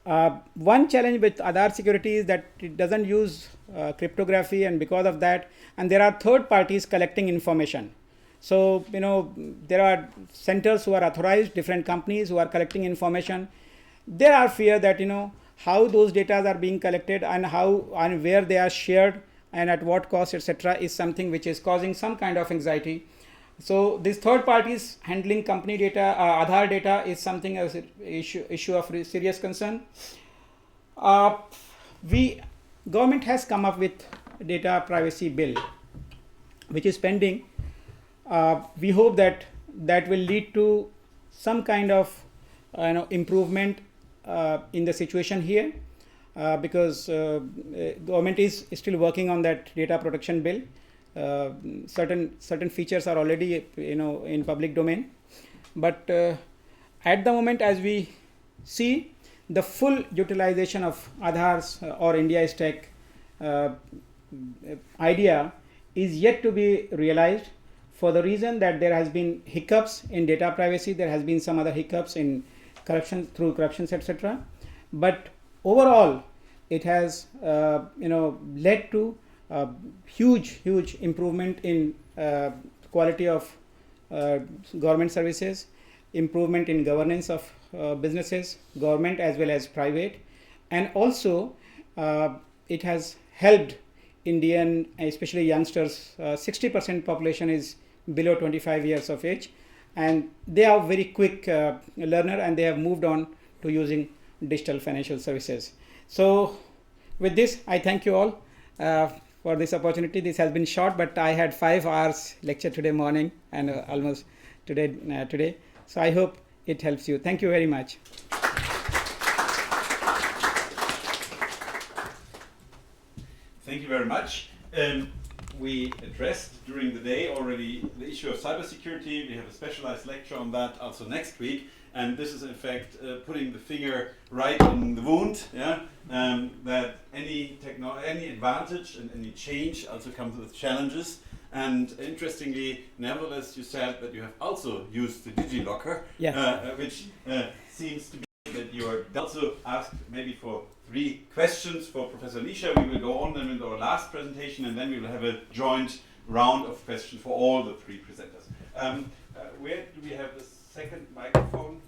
One challenge with Aadhaar security is that it doesn't use cryptography, and because of that, and there are third parties collecting information. So there are centers who are authorized, different companies who are collecting information. There are fear that how those data are being collected and how and where they are shared and at what cost, etc., is something which is causing some kind of anxiety. So these third parties handling company data, Aadhaar data, is something as an issue of serious concern. Government has come up with data privacy bill, which is pending. We hope that will lead to some kind of improvement in the situation here, because government is still working on that data protection bill. Certain features are already in public domain, but at the moment, as we see, the full utilization of Aadhaar's or India Stack idea is yet to be realized, for the reason that there has been hiccups in data privacy, there has been some other hiccups in corruptions, etc. But overall, it has led to huge improvement in quality of government services, improvement in governance of businesses, government as well as private, and also it has helped Indian, especially youngsters. 60% population is below 25 years of age, and they are very quick learner, and they have moved on to using digital financial services. So with this, I thank you all for this opportunity. This has been short, but I had 5 hours lecture today morning and almost today. So I hope it helps you. Thank you very much. Thank you very much. We addressed during the day already the issue of cybersecurity. We have a specialized lecture on that also next week. And this is in fact putting the finger right in the wound, that any advantage and any change also comes with challenges. And interestingly, nevertheless, you said that you have also used the DigiLocker, Yeah. which seems to be that you are also asked maybe for 3 questions for Professor Nisha. We will go on then with our last presentation, and then we will have a joint round of questions for all the 3 presenters. Where do we have the second microphone?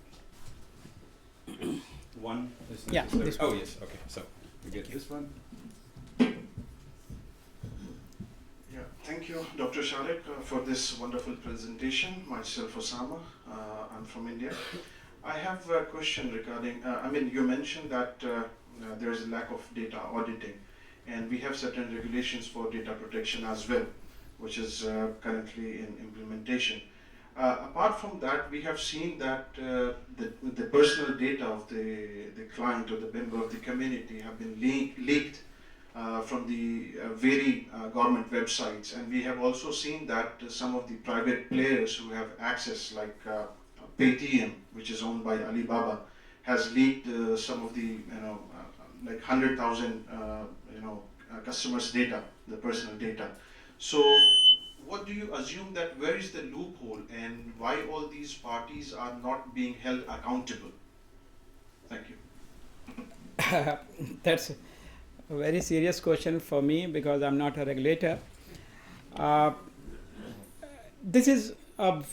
One is Yeah, necessary. this Oh one. yes, okay. So we get this one. Yeah, thank you, Dr. Sharik, for this wonderful presentation. Myself, Osama, I'm from India. I have a question regarding, you mentioned that there is a lack of data auditing, and we have certain regulations for data protection as well, which is currently in implementation. Apart from that, we have seen that the personal data of the client or the member of the community have been leaked from the very government websites, and we have also seen that some of the private players who have access, like Paytm, which is owned by Alibaba, has leaked some of the like 100,000 customers' data, the personal data. So what do you assume that where is the loophole and why all these parties are not being held accountable? Thank you. That's a very serious question for me because I'm not a regulator. This is a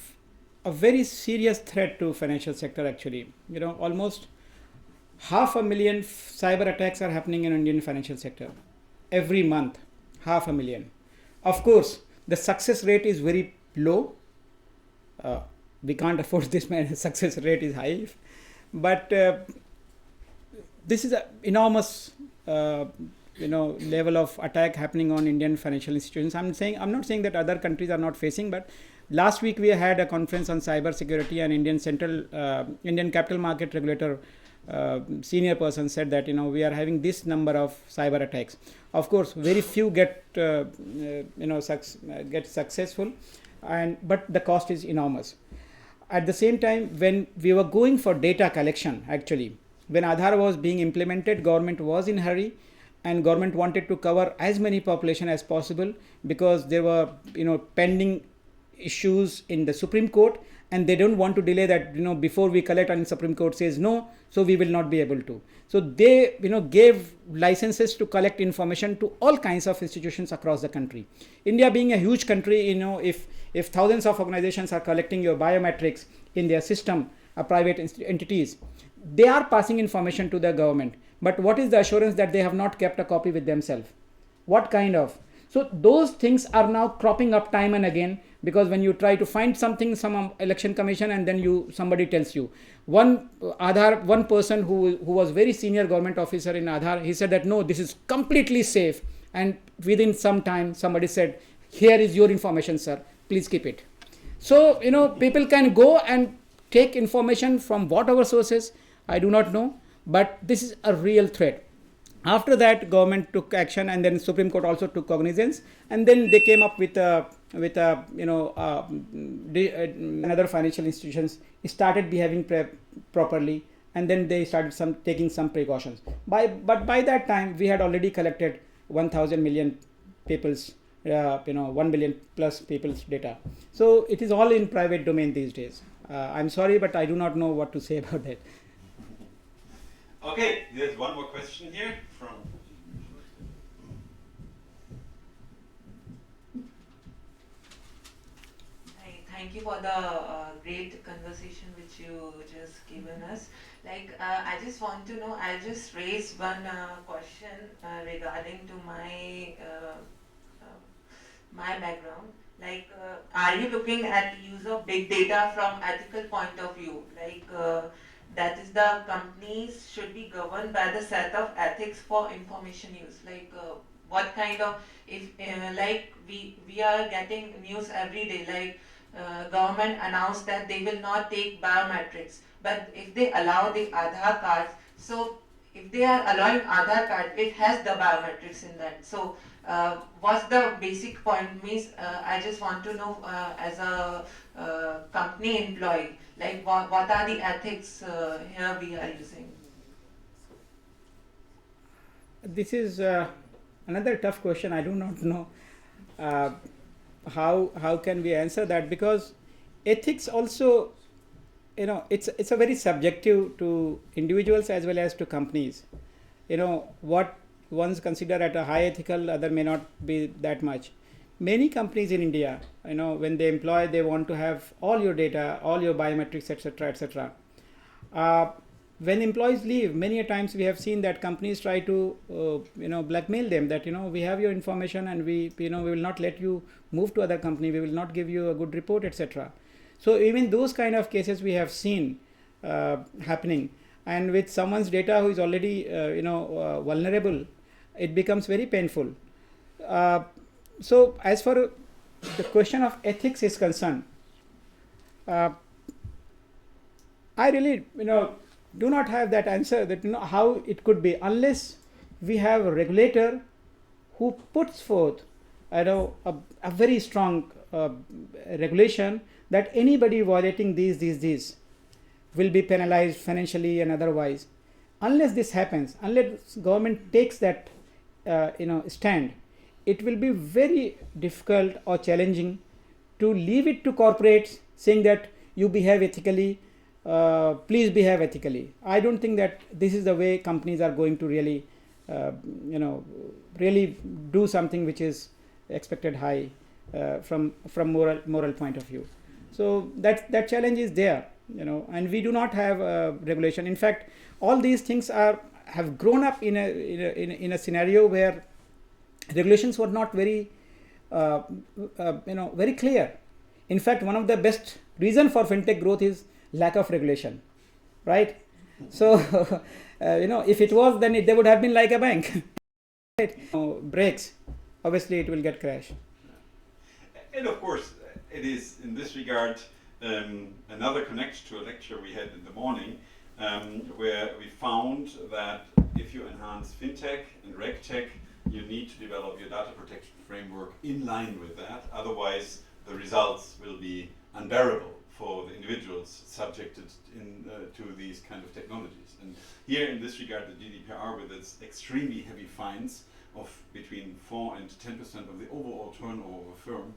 very serious threat to financial sector actually. Almost 500,000 cyber attacks are happening in Indian financial sector every month. 500,000. Of course, the success rate is very low. We can't afford this, success rate is high. But this is an enormous level of attack happening on Indian financial institutions. I'm not saying that other countries are not facing, but last week we had a conference on cyber security, and Indian capital market regulator senior person said that we are having this number of cyber attacks. Of course, very few get successful, but the cost is enormous. At the same time, when we were going for data collection, actually, when Aadhaar was being implemented, government was in hurry, and government wanted to cover as many population as possible because there were pending issues in the Supreme Court, and they don't want to delay that before we collect, and Supreme Court says no, so we will not be able to. So they gave licenses to collect information to all kinds of institutions across the country. India being a huge country, if thousands of organizations are collecting your biometrics in their system, private entities, they are passing information to the government. But what is the assurance that they have not kept a copy with themselves? What kind of? So those things are now cropping up time and again, because when you try to find something, some election commission, and then somebody tells you. One person who was very senior government officer in Aadhaar, he said that no, this is completely safe. And within some time, somebody said, here is your information, sir, please keep it. So, people can go and take information from whatever sources, I do not know, but this is a real threat. After that, government took action, and then Supreme Court also took cognizance, and then they came up with another financial institutions started behaving properly, and then they started taking some precautions. But by that time, we had already collected 1,000 million people's 1 billion plus people's data. So it is all in private domain these days. I'm sorry, but I do not know what to say about that. Okay, there's one more question here from. Thank you for the great conversation which you just given us. I just want to know, I'll just raise one question regarding to my my background. Are you looking at use of big data from ethical point of view? That is, the companies should be governed by the set of ethics for information use. What kind of, if we are getting news every day, government announced that they will not take biometrics, but if they allow the Aadhaar cards, so if they are allowing Aadhaar card, it has the biometrics in that. So what's the basic point? Means I just want to know as a company employee, what are the ethics here we are using? This is another tough question. I do not know. how can we answer that? Because ethics also, it's a very subjective to individuals as well as to companies. What one's consider at a high ethical, other may not be that much. Many companies in India, when they employ, they want to have all your data, all your biometrics, etc., etc. When employees leave, many a times we have seen that companies try to, blackmail them that, we have your information and we will not let you move to other company, we will not give you a good report, etc. So even those kind of cases we have seen happening, and with someone's data who is already, vulnerable, it becomes very painful. So as far the question of ethics is concerned, I really, do not have that answer that how it could be, unless we have a regulator who puts forth a very strong regulation that anybody violating these will be penalized financially and otherwise. Unless this happens, unless government takes that stand, it will be very difficult or challenging to leave it to corporates saying that you behave ethically, please behave ethically. I don't think that this is the way companies are going to really, really do something which is expected high from moral point of view. So that challenge is there, and we do not have regulation. In fact, all these things have grown up in a scenario where regulations were not very, very clear. In fact, one of the best reason for fintech growth is lack of regulation, right? So, if it was, then they would have been like a bank. Breaks, obviously it will get crashed. And of course, it is in this regard another connection to a lecture we had in the morning, where we found that if you enhance fintech and regtech, you need to develop your data protection framework in line with that. Otherwise, the results will be unbearable for the individuals subjected to these kind of technologies. And here in this regard, the GDPR, with its extremely heavy fines of between 4 and 10% of the overall turnover of a firm,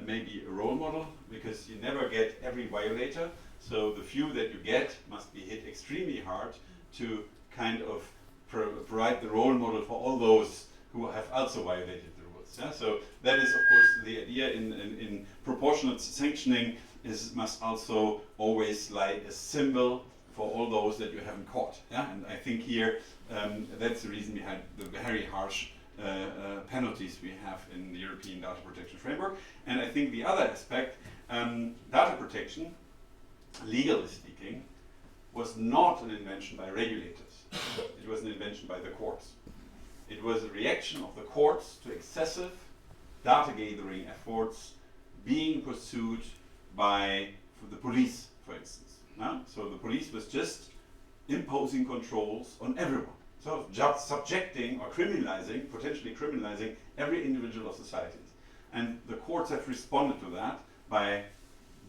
may be a role model, because you never get every violator. So the few that you get must be hit extremely hard to kind of provide the role model for all those who have also violated the rules. Yeah? So that is, of course, the idea in proportionate sanctioning must also always lie a symbol for all those that you haven't caught. Yeah? And I think here that's the reason behind the very harsh penalties we have in the European Data Protection Framework. And I think the other aspect, data protection, legally speaking, was not an invention by regulators. It was an invention by the courts. It was a reaction of the courts to excessive data gathering efforts being pursued by the police, for instance. So the police was just imposing controls on everyone. So just subjecting or criminalizing, potentially criminalizing every individual of societies. And the courts have responded to that by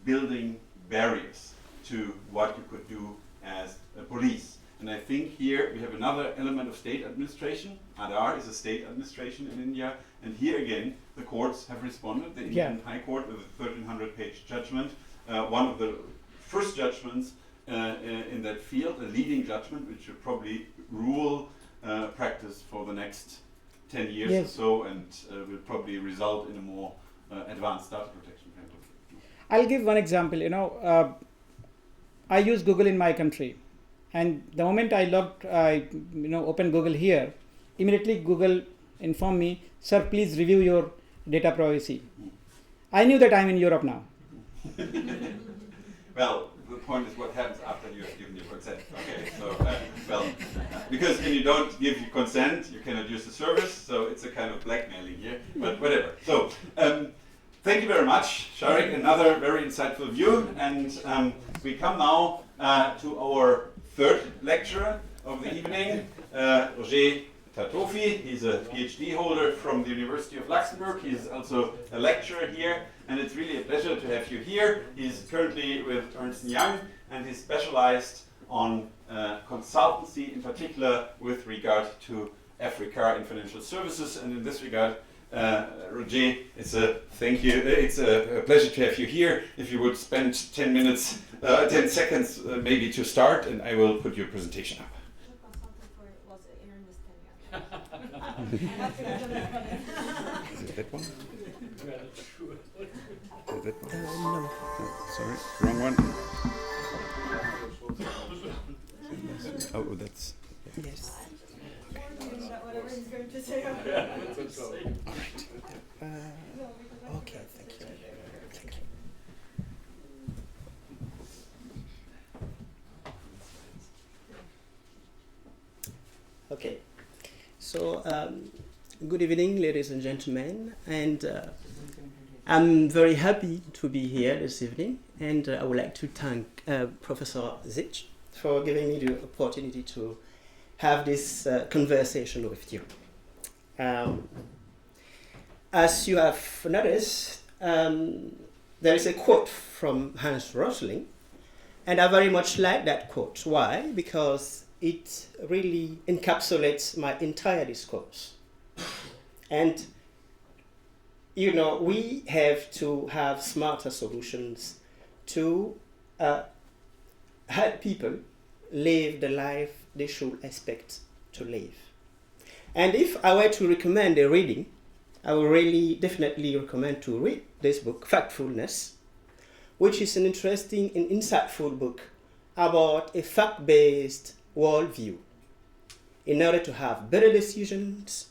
building barriers to what you could do as a police. And I think here we have another element of state administration. Aadhaar is a state administration in India. And here again, the courts have responded. The Indian High Court with a 1,300-page judgment, one of the first judgments in that field, a leading judgment, which should probably rule practice for the next 10 years or so, and will probably result in a more advanced data protection framework. I'll give one example. I use Google in my country, and the moment I opened Google here, immediately Google informed me, "Sir, please review your data privacy." I knew that I'm in Europe now. Well, the point is what happens after you have given your consent. Okay, so because when you don't give your consent, you cannot use the service. So it's a kind of blackmailing here. But whatever. So thank you very much, Sharik. Another very insightful view, and we come now to our third lecturer of the evening, Roger Tatofi. He's a PhD holder from the University of Luxembourg. He's also a lecturer here, and it's really a pleasure to have you here. He's currently with Ernst & Young, and he's specialized on consultancy, in particular with regard to Africa and financial services. And in this regard, Roger, it's a thank you. It's a pleasure to have you here. If you would spend 10 minutes, 10 seconds maybe to start, and I will put your presentation up. Is it that one? Is it that one? No. Sorry, wrong one. Oh, that's. Yes. Whatever he's going to say. All right. Okay, thank you. Thank you. Okay. So, good evening, ladies and gentlemen, and I'm very happy to be here this evening, and I would like to thank Professor Zich for giving me the opportunity to have this conversation with you. As you have noticed, there is a quote from Hans Rosling, and I very much like that quote. Why? Because it really encapsulates my entire discourse. And, you know, we have to have smarter solutions to help people live the life they should expect to live. And if I were to recommend a reading, I would really definitely recommend to read this book, Factfulness, which is an interesting and insightful book about a fact-based worldview in order to have better decisions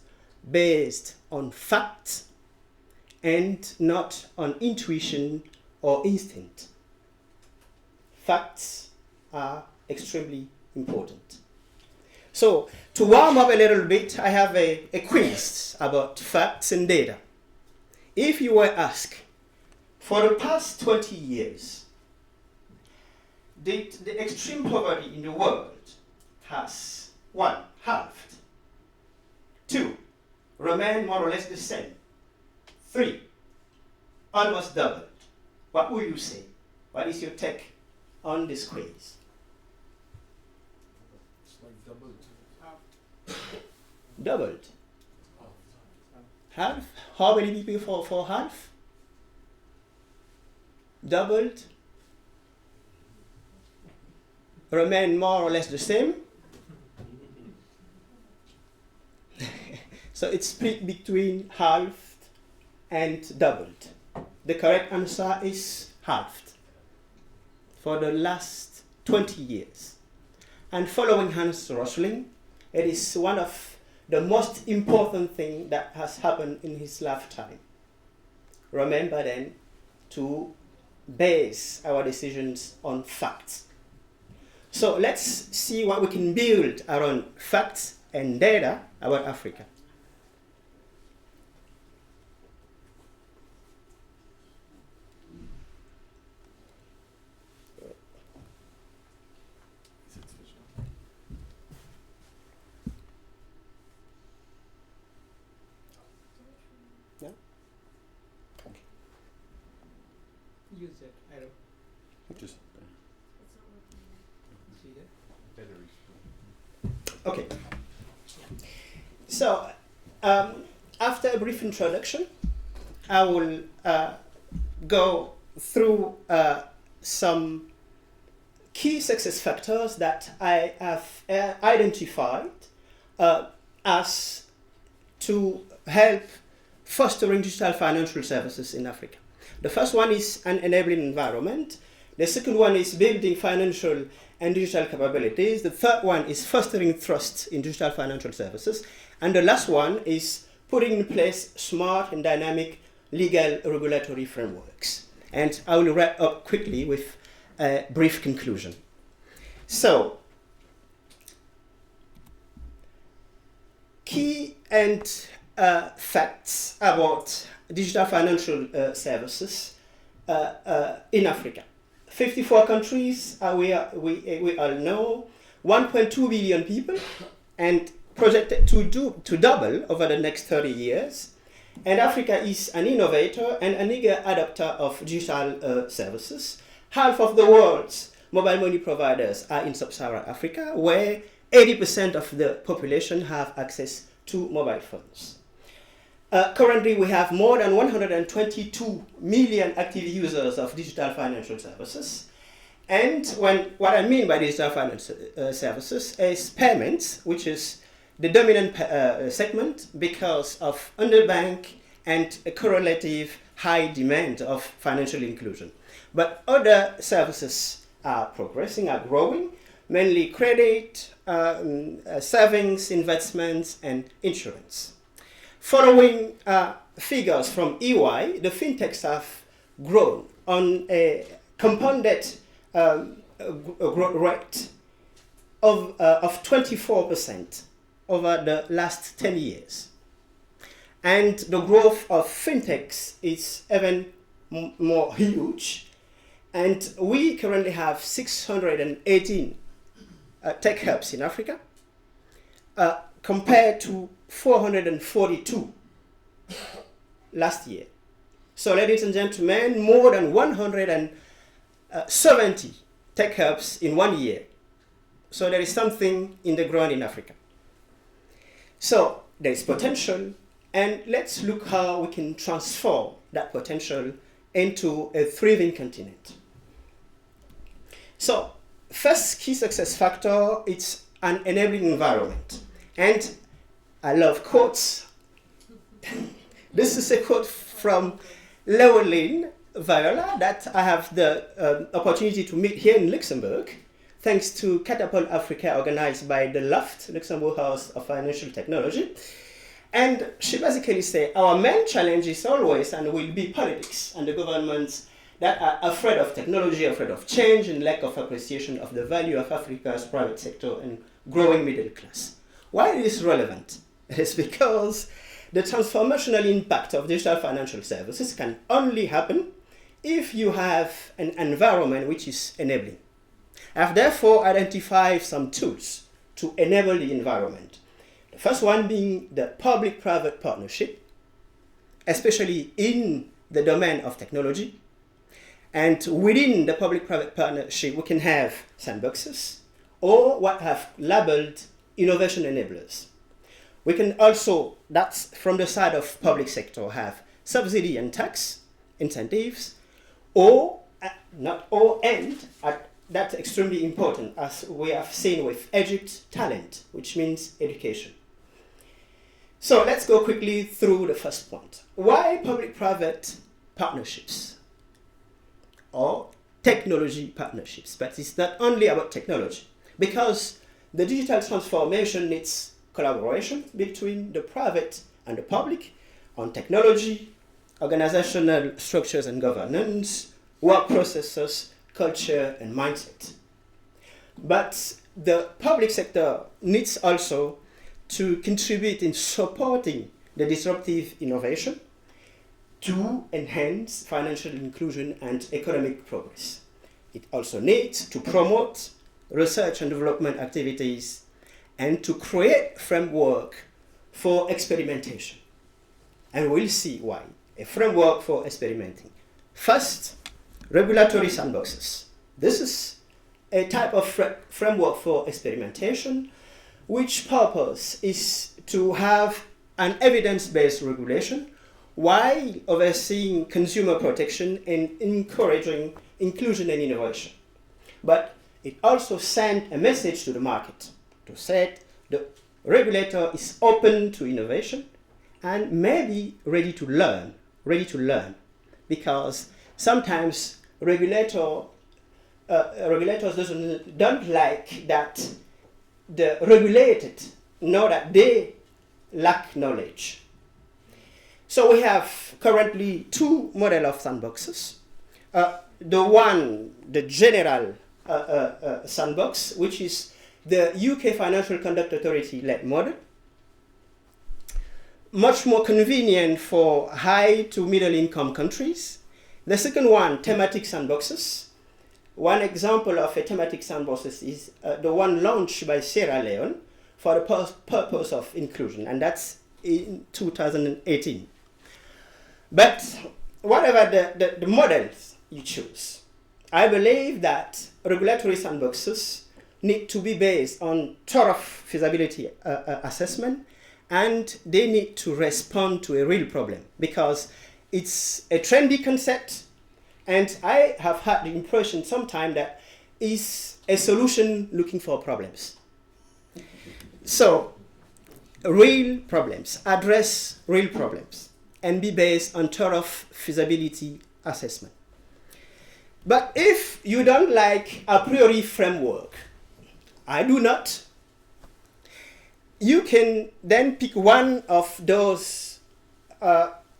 based on facts and not on intuition or instinct. Facts are extremely important. So, to warm up a little bit, I have a quiz about facts and data. If you were asked, for the past 20 years, did the extreme poverty in the world has 1. halved, 2. remained more or less the same, 3. almost doubled, what will you say? What is your take on this quiz? It's like doubled. Doubled. Half? How many people for half? Doubled? Remain more or less the same? So it's split between halved and doubled. The correct answer is halved for the last 20 years. And following Hans Rosling, it is one of the most important things that has happened in his lifetime. Remember then to base our decisions on facts. So let's see what we can build around facts and data about Africa. Use that arrow. Just See that? batteries. Okay. So, after a brief introduction, I will go through some key success factors that I have identified as to help fostering digital financial services in Africa. The first one is an enabling environment. The second one is building financial and digital capabilities. The third one is fostering trust in digital financial services. And the last one is putting in place smart and dynamic legal regulatory frameworks. And I will wrap up quickly with a brief conclusion. So, key and facts about digital financial services in Africa. 54 countries, we all know, 1.2 billion people, and projected to double over the next 30 years. And Africa is an innovator and an eager adopter of digital services. Half of the world's mobile money providers are in sub-Saharan Africa, where 80% of the population have access to mobile phones. Currently, we have more than 122 million active users of digital financial services. And what I mean by digital financial services is payments, which is the dominant segment because of underbank and a correlative high demand of financial inclusion. But other services are progressing, are growing, mainly credit, savings, investments, and insurance. Following figures from EY, the fintechs have grown on a compounded growth rate of 24% over the last 10 years. And the growth of fintechs is even more huge. And we currently have 618 tech hubs in Africa, compared to 442 last year. So, ladies and gentlemen, more than 170 tech hubs in 1 year. So there is something in the ground in Africa. So there is potential, and let's look how we can transform that potential into a thriving continent. So first key success factor, it's an enabling environment. And I love quotes. This is a quote from Llewellyn Viola that I have the opportunity to meet here in Luxembourg, thanks to Catapult Africa, organized by the LUFT, Luxembourg House of Financial Technology. And she basically said, our main challenge is always and will be politics and the governments that are afraid of technology, afraid of change, and lack of appreciation of the value of Africa's private sector and growing middle class. Why is this relevant? It is because the transformational impact of digital financial services can only happen if you have an environment which is enabling. I have therefore identified some tools to enable the environment. The first one being the public-private partnership, especially in the domain of technology. And within the public-private partnership, we can have sandboxes or what have labeled innovation enablers. We can also, that's from the side of public sector, have subsidy and tax incentives, or not or and that's extremely important, as we have seen with Egypt, talent, which means education. So let's go quickly through the first point. Why public-private partnerships or technology partnerships? But it's not only about technology, because the digital transformation needs collaboration between the private and the public on technology, organizational structures and governance, work processes, culture, and mindset. But the public sector needs also to contribute in supporting the disruptive innovation to enhance financial inclusion and economic progress. It also needs to promote research and development activities and to create framework for experimentation. And we'll see why. A framework for experimenting. First, regulatory sandboxes. This is a type of framework for experimentation, which purpose is to have an evidence-based regulation while overseeing consumer protection and encouraging inclusion and innovation. But it also sends a message to the market to say the regulator is open to innovation and maybe ready to learn, because sometimes regulators don't like that the regulated know that they lack knowledge. So we have currently two models of sandboxes. The general sandbox, which is the UK Financial Conduct Authority-led model, much more convenient for high to middle income countries. The second one, thematic sandboxes. One example of a thematic sandbox is the one launched by Sierra Leone for the purpose of inclusion, and that's in 2018. But whatever the models you choose, I believe that regulatory sandboxes need to be based on thorough feasibility assessment and they need to respond to a real problem because it's a trendy concept, and I have had the impression sometimes that it's a solution looking for problems. So, real problems, address real problems, and be based on thorough feasibility assessment. But if you don't like a priori framework, I do not, you can then pick one of those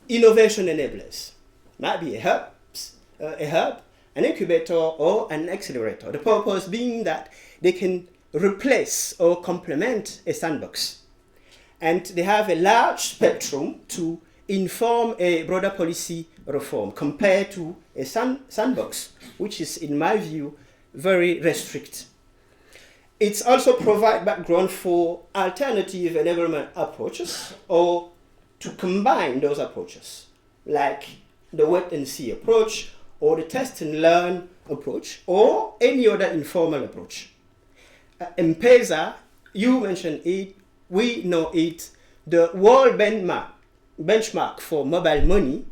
innovation enablers. Might be a hub, an incubator, or an accelerator. The purpose being that they can replace or complement a sandbox. And they have a large spectrum to inform a broader policy reform compared to a sandbox, which is, in my view, very restricted. It's also provide background for alternative enablement approaches or to combine those approaches, like the wait and see approach or the test and learn approach or any other informal approach. M-Pesa, you mentioned it, we know it, the world benchmark for mobile money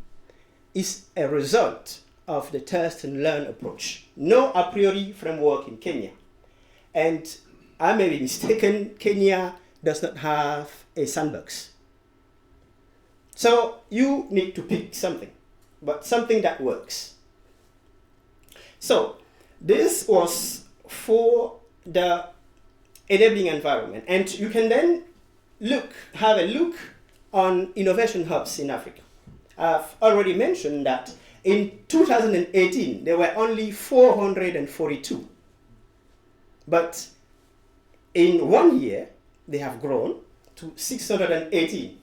is a result of the test and learn approach. No a priori framework in Kenya. And I may be mistaken, Kenya does not have a sandbox. So you need to pick something, but something that works. So this was for the enabling environment. And you can then have a look on innovation hubs in Africa. I've already mentioned that in 2018, there were only 442. But in 1 year, they have grown to 618.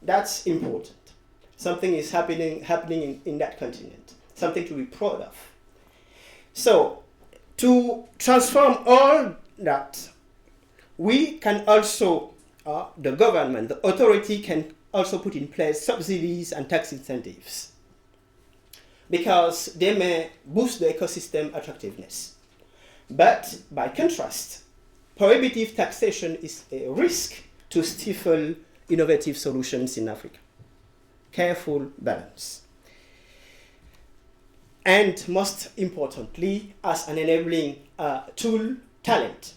That's important. Something is happening in that continent. Something to be proud of. So, to transform all that, we can also, the government, the authority can also put in place subsidies and tax incentives because they may boost the ecosystem attractiveness. But by contrast, prohibitive taxation is a risk to stifle innovative solutions in Africa. Careful balance. And most importantly, as an enabling tool, talent.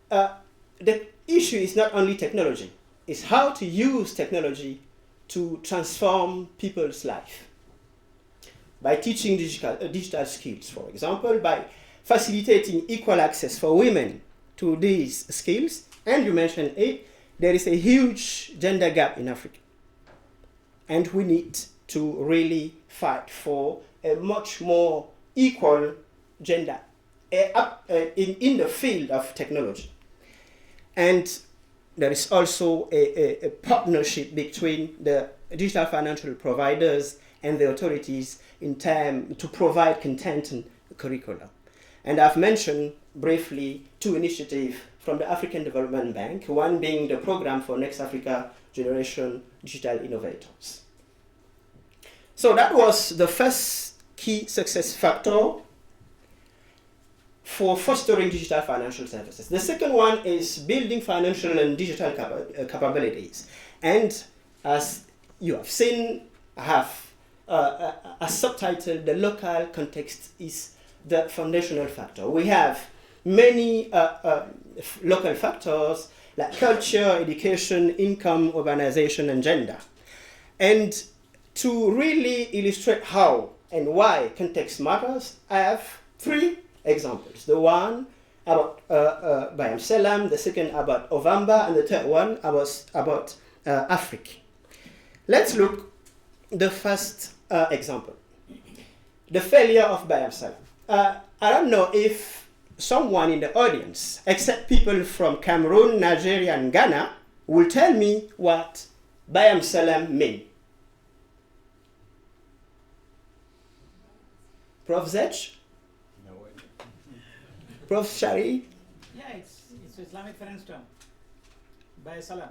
The issue is not only technology, it's how to use technology to transform people's life. By teaching digital skills, for example, by facilitating equal access for women to these skills, and you mentioned it, there is a huge gender gap in Africa. And we need to really fight for a much more equal gender in the field of technology. And there is also a partnership between the digital financial providers and the authorities in time to provide content and curricula. And I've mentioned briefly two initiatives from the African Development Bank, one being the program for Next Africa Generation Digital Innovators. So that was the first key success factor for fostering digital financial services. The second one is building financial and digital capabilities. And as you have seen, I have a subtitle, the local context is the foundational factor. We have many local factors like culture, education, income, urbanization, and gender. And to really illustrate how and why context matters, I have three examples. The one about Bayam Selam, the second about Ovamba, and the third one about Africa. Let's look the first example. The failure of Bayam Selam. I don't know if someone in the audience, except people from Cameroon, Nigeria, and Ghana, will tell me what Bayam Selam means. Prof. Zech? No idea. Prof. Shari? Yeah, it's Islamic finance term. Bayam Salam.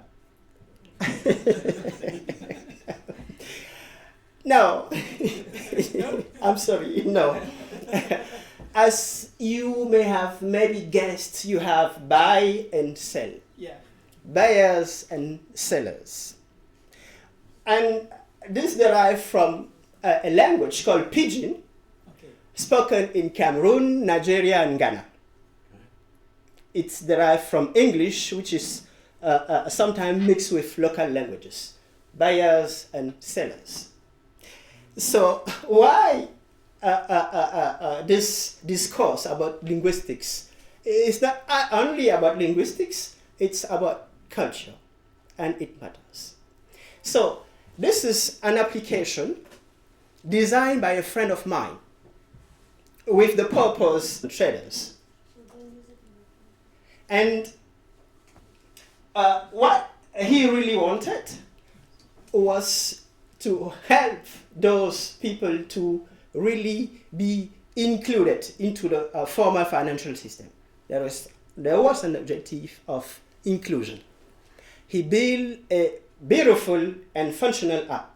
No. I'm sorry, no. As you may have maybe guessed, you have buy and sell. buyers and sellers. And this derived from a language called Pidgin, spoken in Cameroon, Nigeria, and Ghana. It's derived from English, which is sometimes mixed with local languages, buyers and sellers. So why this discourse about linguistics? It's not only about linguistics, it's about culture, and it matters. So this is an application designed by a friend of mine with the purpose of traders. And what he really wanted was to help those people to really be included into the formal financial system. There was an objective of inclusion. He built a beautiful and functional app.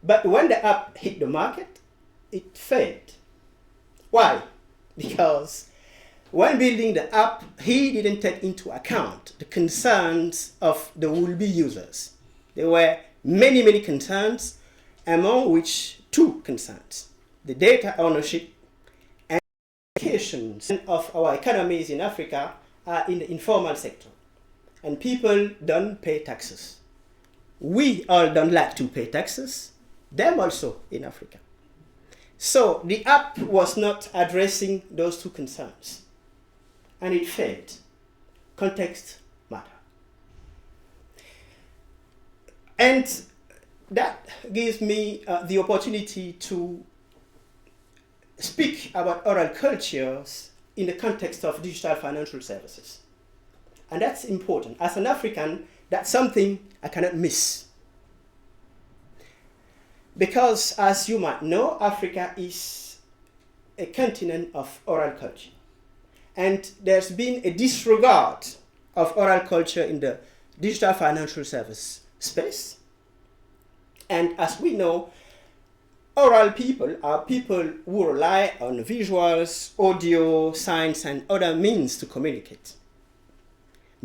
But when the app hit the market, it failed. Why? Because when building the app, he didn't take into account the concerns of the would-be users. There were many, many concerns, among which two concerns: the data ownership and implications of our economies in Africa are in the informal sector. And people don't pay taxes. We all don't like to pay taxes, them also in Africa. So the app was not addressing those two concerns, and it failed. Context matter. And that gives me the opportunity to speak about oral cultures in the context of digital financial services. And that's important. As an African, that's something I cannot miss. Because, as you might know, Africa is a continent of oral culture. And there's been a disregard of oral culture in the digital financial service space. And as we know, oral people are people who rely on visuals, audio, signs, and other means to communicate.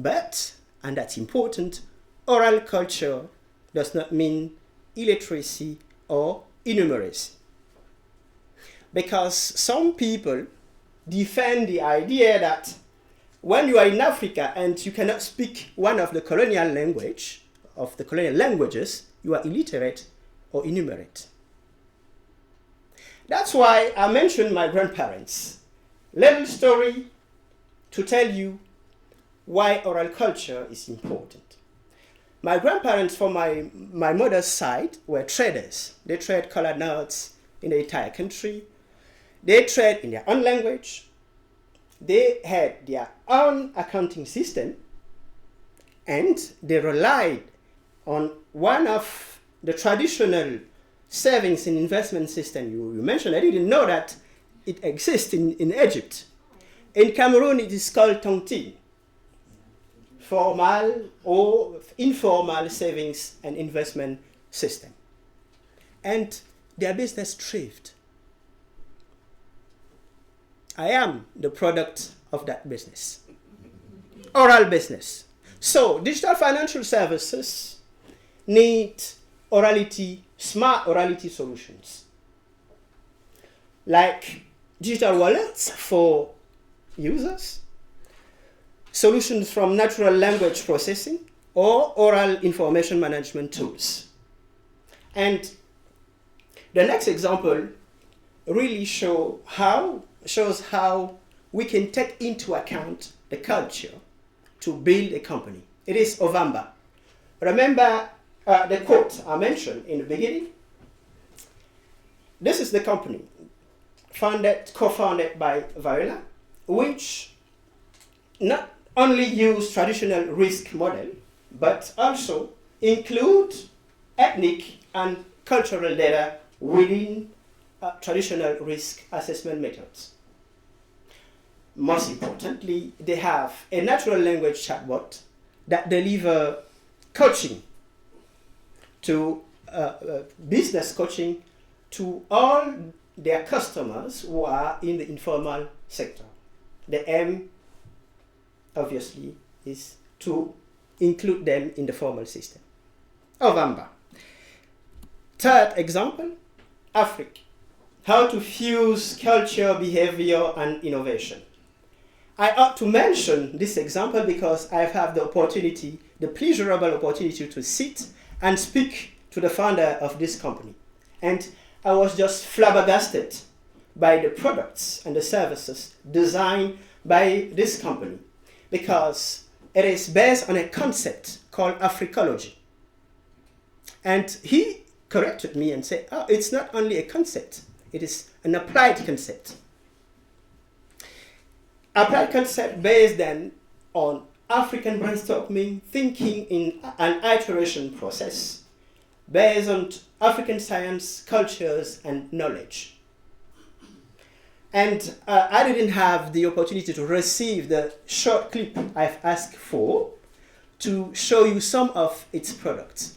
But, and that's important, oral culture does not mean illiteracy or innumeracy. Because some people defend the idea that when you are in Africa and you cannot speak one of the colonial languages, you are illiterate or innumerate. That's why I mentioned my grandparents. Little story to tell you why oral culture is important. My grandparents from my mother's side were traders. They trade colored notes in the entire country. They trade in their own language. They had their own accounting system, and they relied on one of the traditional savings and investment system you mentioned. I didn't know that it exists in Egypt. In Cameroon, it is called tontine. Formal or informal savings and investment system. And their business thrived. I am the product of that business. Oral business. So digital financial services need orality, smart orality solutions. Like digital wallets for users, solutions from natural language processing, or oral information management tools. And the next example really shows how we can take into account the culture to build a company. It is Ovamba. Remember the quote I mentioned in the beginning? This is the company co-founded by Viola, which not only use traditional risk model, but also include ethnic and cultural data within traditional risk assessment methods. Most importantly, they have a natural language chatbot that deliver coaching to business coaching to all their customers who are in the informal sector. The aim, obviously, is to include them in the formal system. Ovamba. Third example, Africa. How to fuse culture, behavior, and innovation. I ought to mention this example because I've had the opportunity, the pleasurable opportunity to sit and speak to the founder of this company. And I was just flabbergasted by the products and the services designed by this company because it is based on a concept called Africology. And he corrected me and said, oh, it's not only a concept, it is an applied concept. Applied concept based then on African brainstorming, thinking in an iteration process based on African science, cultures, and knowledge. And I didn't have the opportunity to receive the short clip I've asked for to show you some of its products.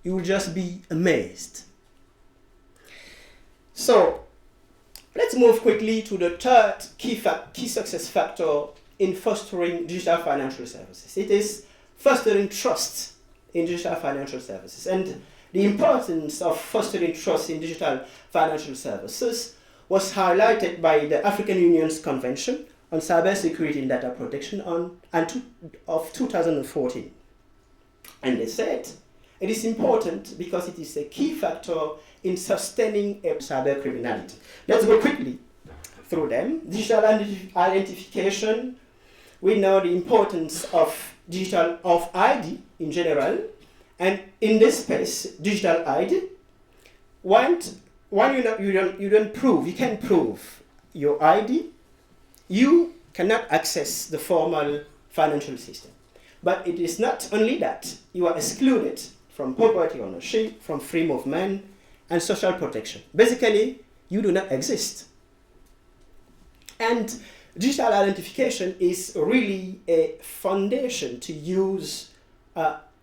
You will just be amazed. So let's move quickly to the third key success factor in fostering digital financial services. It is fostering trust in digital financial services. And the importance of fostering trust in digital financial services was highlighted by the African Union's Convention on Cybersecurity and Data Protection of 2014. And they said it is important because it is a key factor in sustaining cyber criminality. Let's go quickly through them. Digital identification. We know the importance of digital ID in general, and in this space, digital ID. You can't prove your ID, you cannot access the formal financial system. But it is not only that, you are excluded from property ownership, from free movement, and social protection. Basically, you do not exist. And digital identification is really a foundation to use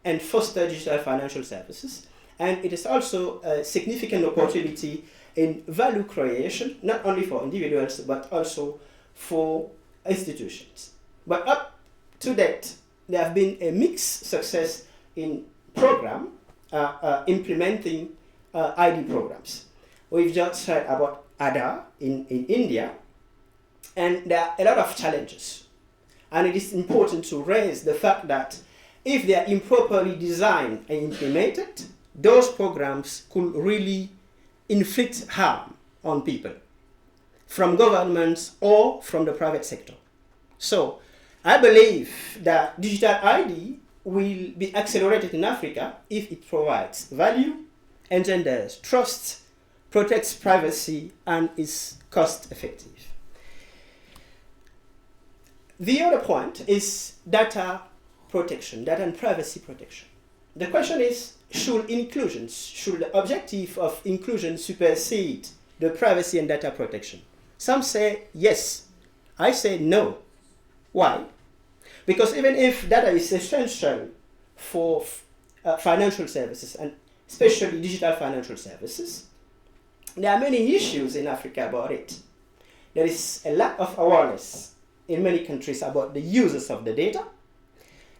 and foster digital financial services. And it is also a significant opportunity in value creation, not only for individuals, but also for institutions. But up to date, there have been a mixed success in implementing ID programs. We've just heard about Aadhaar in India, and there are a lot of challenges. And it is important to raise the fact that if they are improperly designed and implemented, those programs could really inflict harm on people from governments or from the private sector. So I believe that digital ID will be accelerated in Africa if it provides value, engenders trust, protects privacy, and is cost effective. The other point is data protection, data and privacy protection. The question is, should the objective of inclusion supersede the privacy and data protection? Some say yes. I say no. Why? Because even if data is essential for financial services, and especially digital financial services, there are many issues in Africa about it. There is a lack of awareness in many countries about the uses of the data,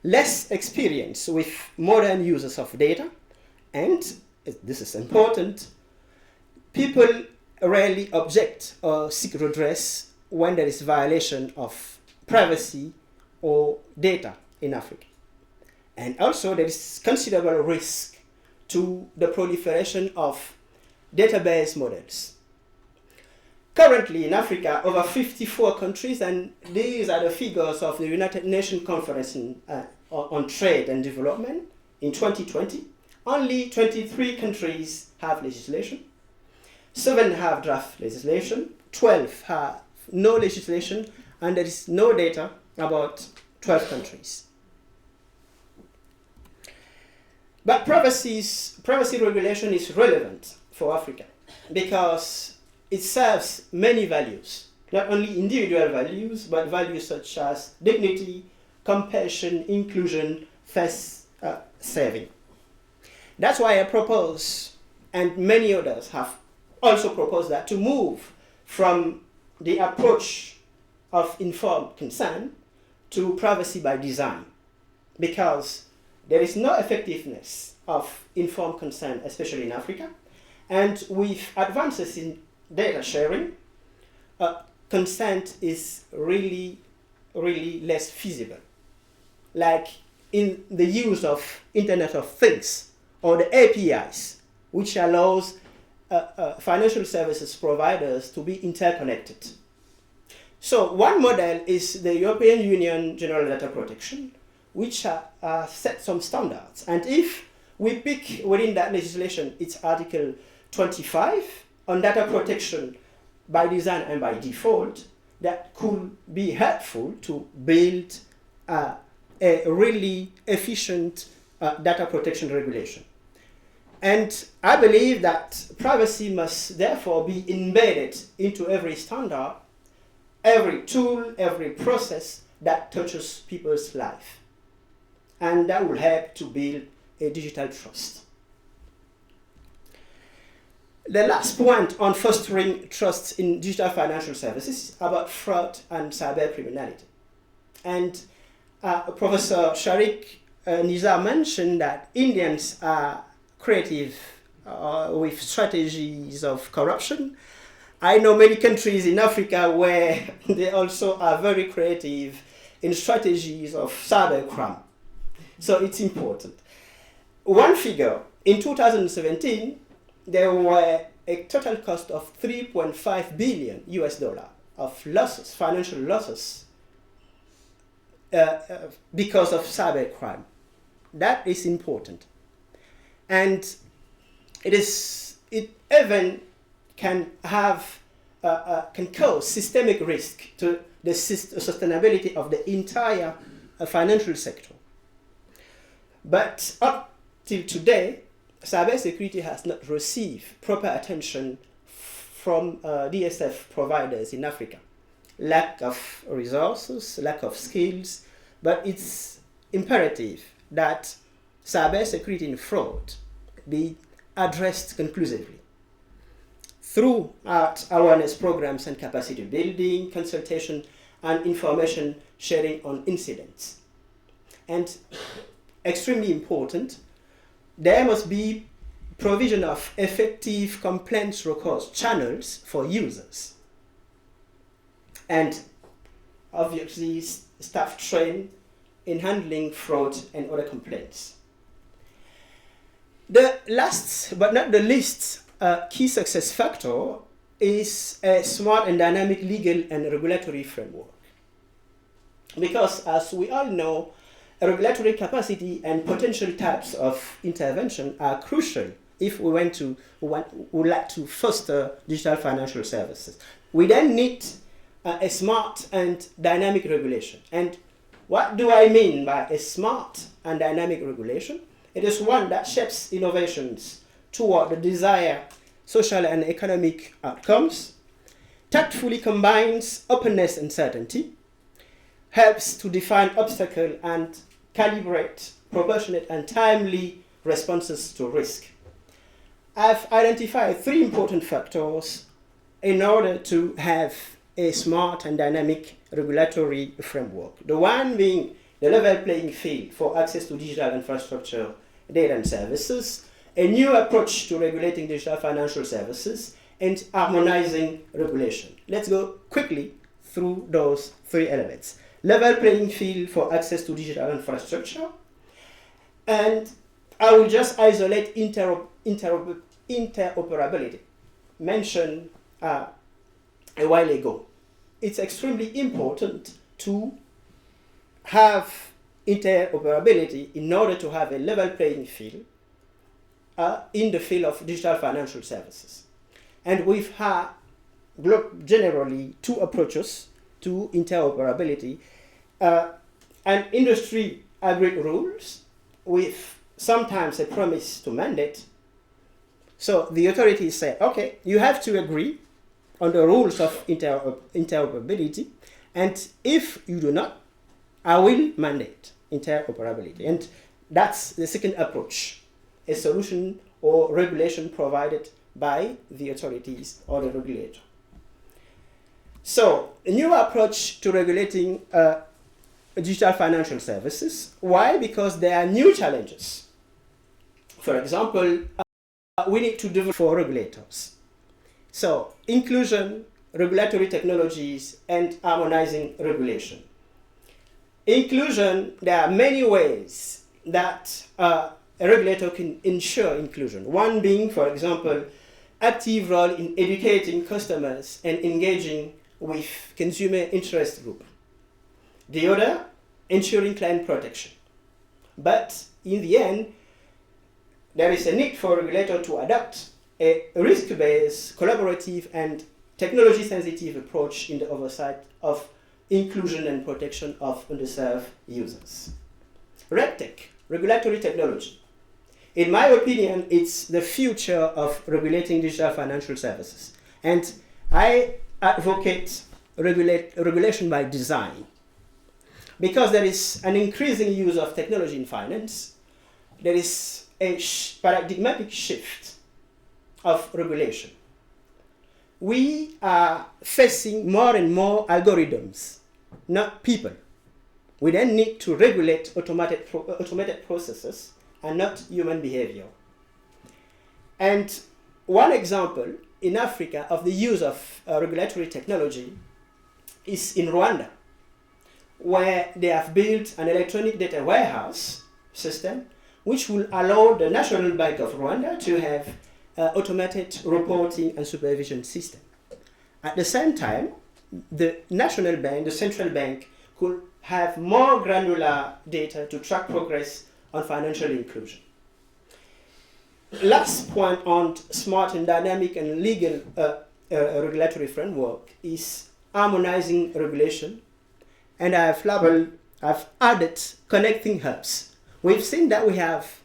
less experience with modern uses of data, and this is important, people rarely object or seek redress when there is violation of privacy or data in Africa. And also there is considerable risk to the proliferation of database models. Currently in Africa, over 54 countries, and these are the figures of the United Nations Conference on Trade and Development in 2020, only 23 countries have legislation, 7 have draft legislation, 12 have no legislation, and there is no data about 12 countries. But privacy regulation is relevant for Africa because it serves many values, not only individual values, but values such as dignity, compassion, inclusion, face saving. That's why I propose, and many others have also proposed that, to move from the approach of informed consent to privacy by design. because there is no effectiveness of informed consent, especially in Africa. And with advances in data sharing, consent is really less feasible. Like in the use of Internet of Things or the APIs, which allows financial services providers to be interconnected. So one model is the European Union General Data Protection, which set some standards. And if we pick within that legislation, it's Article 25 on data protection by design and by default, that could be helpful to build a really efficient data protection regulation. And I believe that privacy must therefore be embedded into every standard, every tool, every process that touches people's life. And that will help to build a digital trust. The last point on fostering trust in digital financial services is about fraud and cyber criminality. And Professor Shariq Nizar mentioned that Indians are creative with strategies of corruption. I know many countries in Africa where they also are very creative in strategies of cybercrime. So it's important. One figure, in 2017, there were a total cost of $3.5 billion of losses, financial losses, because of cybercrime. That is important. And it even can cause systemic risk to the sustainability of the entire financial sector. But up till today, cybersecurity has not received proper attention from DSF providers in Africa. Lack of resources, lack of skills, but it's imperative that cybersecurity and fraud be addressed conclusively through awareness programs and capacity building, consultation, and information sharing on incidents. And extremely important, there must be provision of effective complaints recourse channels for users. And obviously, staff trained in handling fraud and other complaints. The last but not the least key success factor is a smart and dynamic legal and regulatory framework. Because as we all know, regulatory capacity and potential types of intervention are crucial if we would like to foster digital financial services. We then need a smart and dynamic regulation. And what do I mean by a smart and dynamic regulation? It is one that shapes innovations toward the desired social and economic outcomes, tactfully combines openness and certainty, helps to define obstacles and calibrate proportionate and timely responses to risk. I've identified 3 important factors in order to have a smart and dynamic regulatory framework. The one being the level playing field for access to digital infrastructure, data and services, a new approach to regulating digital financial services, and harmonizing regulation. Let's go quickly through those 3 elements. Level playing field for access to digital infrastructure, and I will just isolate interoperability, mentioned a while ago. It's extremely important to have interoperability in order to have a level playing field in the field of digital financial services. And we've had generally 2 approaches to interoperability. And industry agreed rules with sometimes a promise to mandate. So the authorities say, okay, you have to agree on the rules of interoperability, and if you do not, I will mandate interoperability. And that's the second approach, a solution or regulation provided by the authorities or the regulator. So a new approach to regulating digital financial services. Why? Because there are new challenges. For example, we need to develop for regulators. So, inclusion, regulatory technologies, and harmonizing regulation. Inclusion, there are many ways that a regulator can ensure inclusion. One being, for example, active role in educating customers and engaging with consumer interest group. The other, ensuring client protection. But in the end, there is a need for a regulator to adopt a risk-based, collaborative, and technology-sensitive approach in the oversight of inclusion and protection of underserved users. RegTech, regulatory technology. In my opinion, it's the future of regulating digital financial services. And I advocate regulation by design. Because there is an increasing use of technology in finance, there is a paradigmatic shift of regulation. We are facing more and more algorithms, not people. We then need to regulate automated processes and not human behavior. And one example in Africa of the use of regulatory technology is in Rwanda, where they have built an electronic data warehouse system which will allow the National Bank of Rwanda to have automated reporting and supervision system. At the same time, the national bank, the central bank, could have more granular data to track progress on financial inclusion. Last point on smart and dynamic and legal regulatory framework is harmonizing regulation. And I've added connecting hubs. We've seen that we have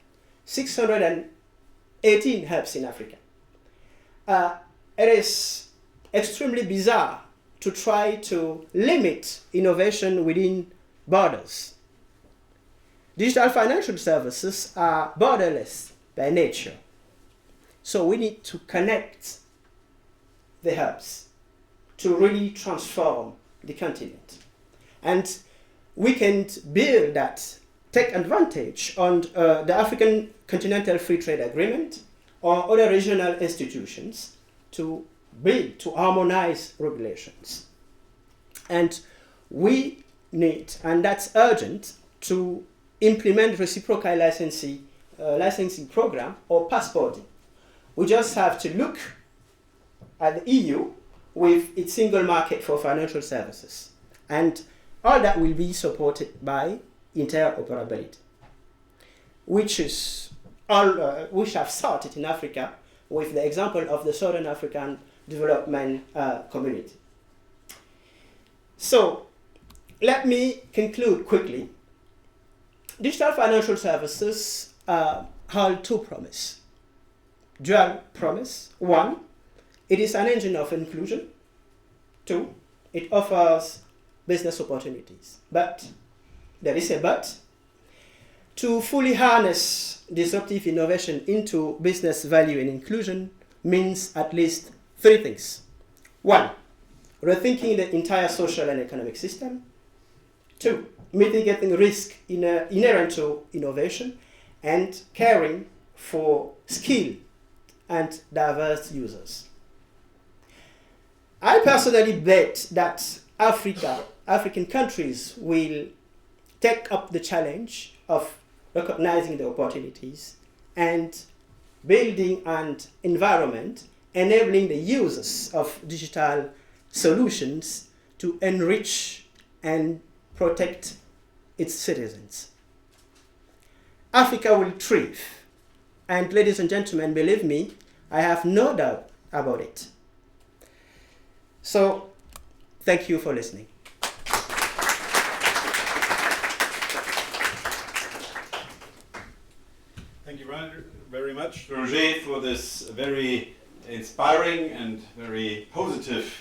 618 hubs in Africa. It is extremely bizarre to try to limit innovation within borders. Digital financial services are borderless by nature. So we need to connect the hubs to really transform the continent. And we can build that, take advantage on the African Continental Free Trade Agreement or other regional institutions to build, to harmonize regulations. And we need, and that's urgent, to implement reciprocal licensing program or passporting. We just have to look at the EU with its single market for financial services. And all that will be supported by interoperability, which have started in Africa with the example of the Southern African Development Community. So, let me conclude quickly. Digital financial services hold two promises. Dual promise. One, it is an engine of inclusion. Two, it offers business opportunities. But, there is a but, to fully harness disruptive innovation into business value and inclusion means at least three things. One, rethinking the entire social and economic system. Two, mitigating risk inherent to innovation and caring for skilled and diverse users. I personally bet that African countries will take up the challenge of recognizing the opportunities and building an environment enabling the users of digital solutions to enrich and protect its citizens. Africa will thrive, and ladies and gentlemen, believe me, I have no doubt about it. So, thank you for listening. Thank you very much, Roger, for this very inspiring and very positive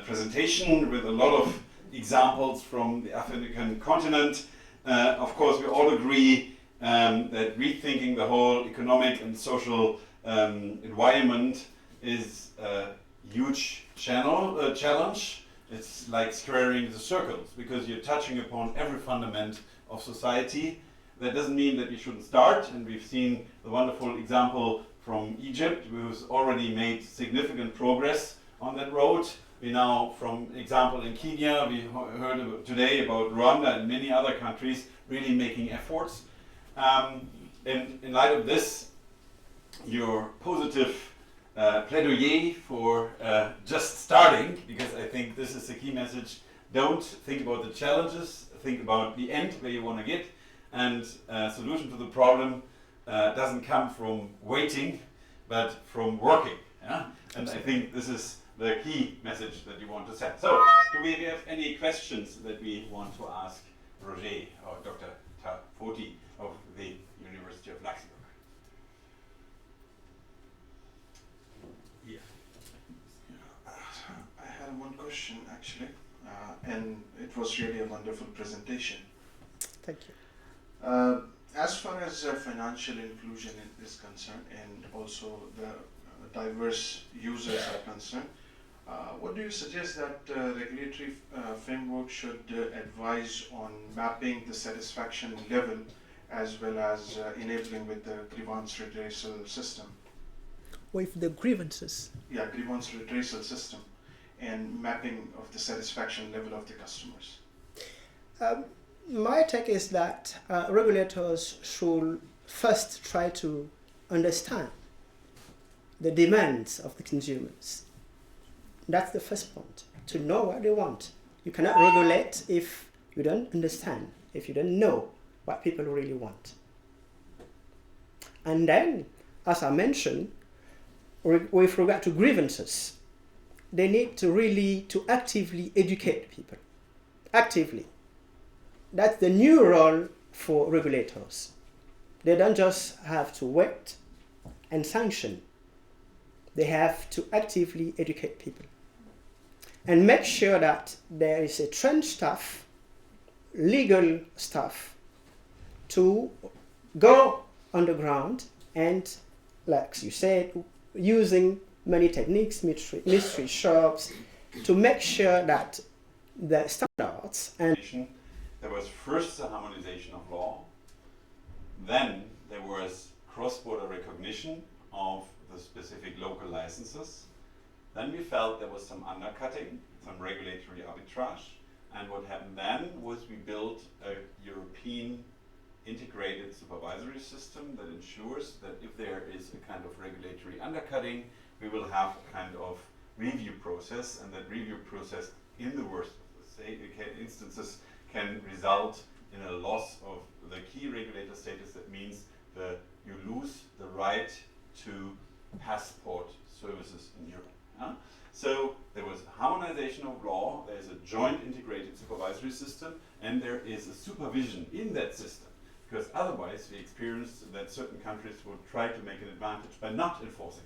presentation with a lot of examples from the African continent. Of course, we all agree that rethinking the whole economic and social environment is a huge challenge, it's like squaring the circles because you're touching upon every fundament of society. That doesn't mean that you shouldn't start, and we've seen the wonderful example from Egypt, who's already made significant progress on that road. We now, from example in Kenya, we heard today about Rwanda and many other countries really making efforts. In light of this, your positive plaidoyer for just starting, because I think this is the key message. Don't think about the challenges, think about the end where you want to get, and solution to the problem doesn't come from waiting, but from working. Yeah? And I think this is the key message that you want to send. So, do we have any questions that we want to ask Roger or Dr. Tafoti of the University of Luxembourg? Yeah. I had one question actually, and it was really a wonderful presentation. Thank you. As far as financial inclusion is concerned, and also the diverse users are concerned, what do you suggest that regulatory framework should advise on mapping the satisfaction level as well as enabling with the grievance redressal system? With the grievances? Yeah, grievance redressal system and mapping of the satisfaction level of the customers. My take is that regulators should first try to understand the demands of the consumers. That's the first point, to know what they want. You cannot regulate if you don't understand, if you don't know what people really want. And then, as I mentioned, with regard to grievances, they need to really actively educate people. Actively. That's the new role for regulators. They don't just have to wait and sanction. They have to actively educate people and make sure that there is a trained staff, legal staff, to go on the ground and, like you said, using many techniques, mystery shops, to make sure that the standards and there was first the harmonization of law, then there was cross-border recognition of the specific local licenses. Then we felt there was some undercutting, some regulatory arbitrage, and what happened then was we built a European integrated supervisory system that ensures that if there is a kind of regulatory undercutting, we will have a kind of review process, and that review process, in the worst of the instances, can result in a loss of the key regulator status. That means you lose the right to passport services in Europe. So there was harmonization of law, there's a joint integrated supervisory system, and there is a supervision in that system. Because otherwise we experienced that certain countries would try to make an advantage by not enforcing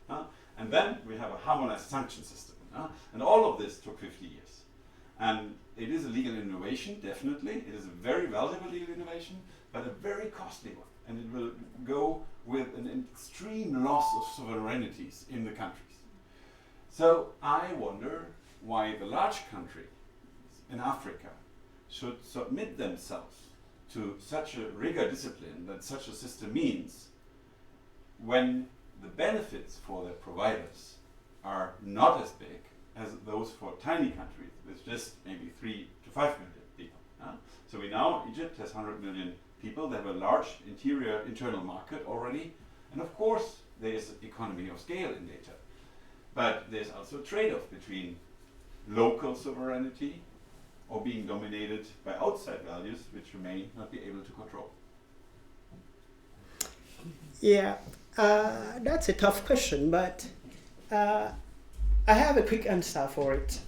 laws. And then we have a harmonized sanction system. And all of this took 50 years. And it is a legal innovation, definitely. It is a very valuable legal innovation, but a very costly one. And it will go with an extreme loss of sovereignties in the countries. So I wonder why the large countries in Africa should submit themselves to such a rigor discipline that such a system means, when the benefits for their providers are not as big as those for tiny countries with just maybe 3 to 5 million people. So Egypt has 100 million people. They have a large internal market already. And of course, there's economy of scale in data. But there's also a trade-off between local sovereignty or being dominated by outside values which you may not be able to control. Yeah, that's a tough question, but I have a quick answer for it.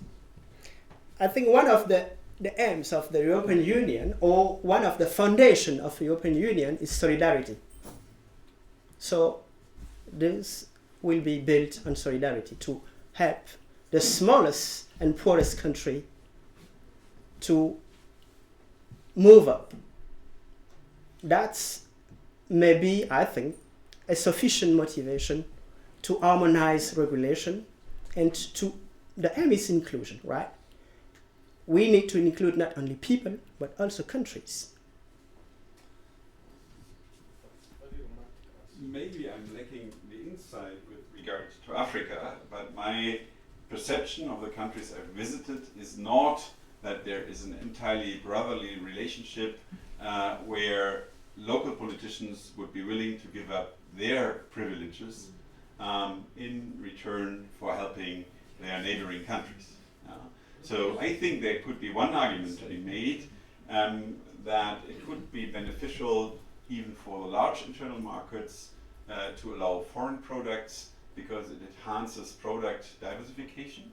I think one of the aims of the European Union, or one of the foundation of the European Union, is solidarity. So this will be built on solidarity to help the smallest and poorest country to move up. That's maybe, I think, a sufficient motivation to harmonize regulation and to the aim is inclusion, right? We need to include not only people, but also countries. Maybe I'm lacking the insight with regard to Africa, but my perception of the countries I've visited is not that there is an entirely brotherly relationship where local politicians would be willing to give up their privileges in return for helping their neighboring countries. So I think there could be one argument to be made that it could be beneficial even for the large internal markets to allow foreign products because it enhances product diversification,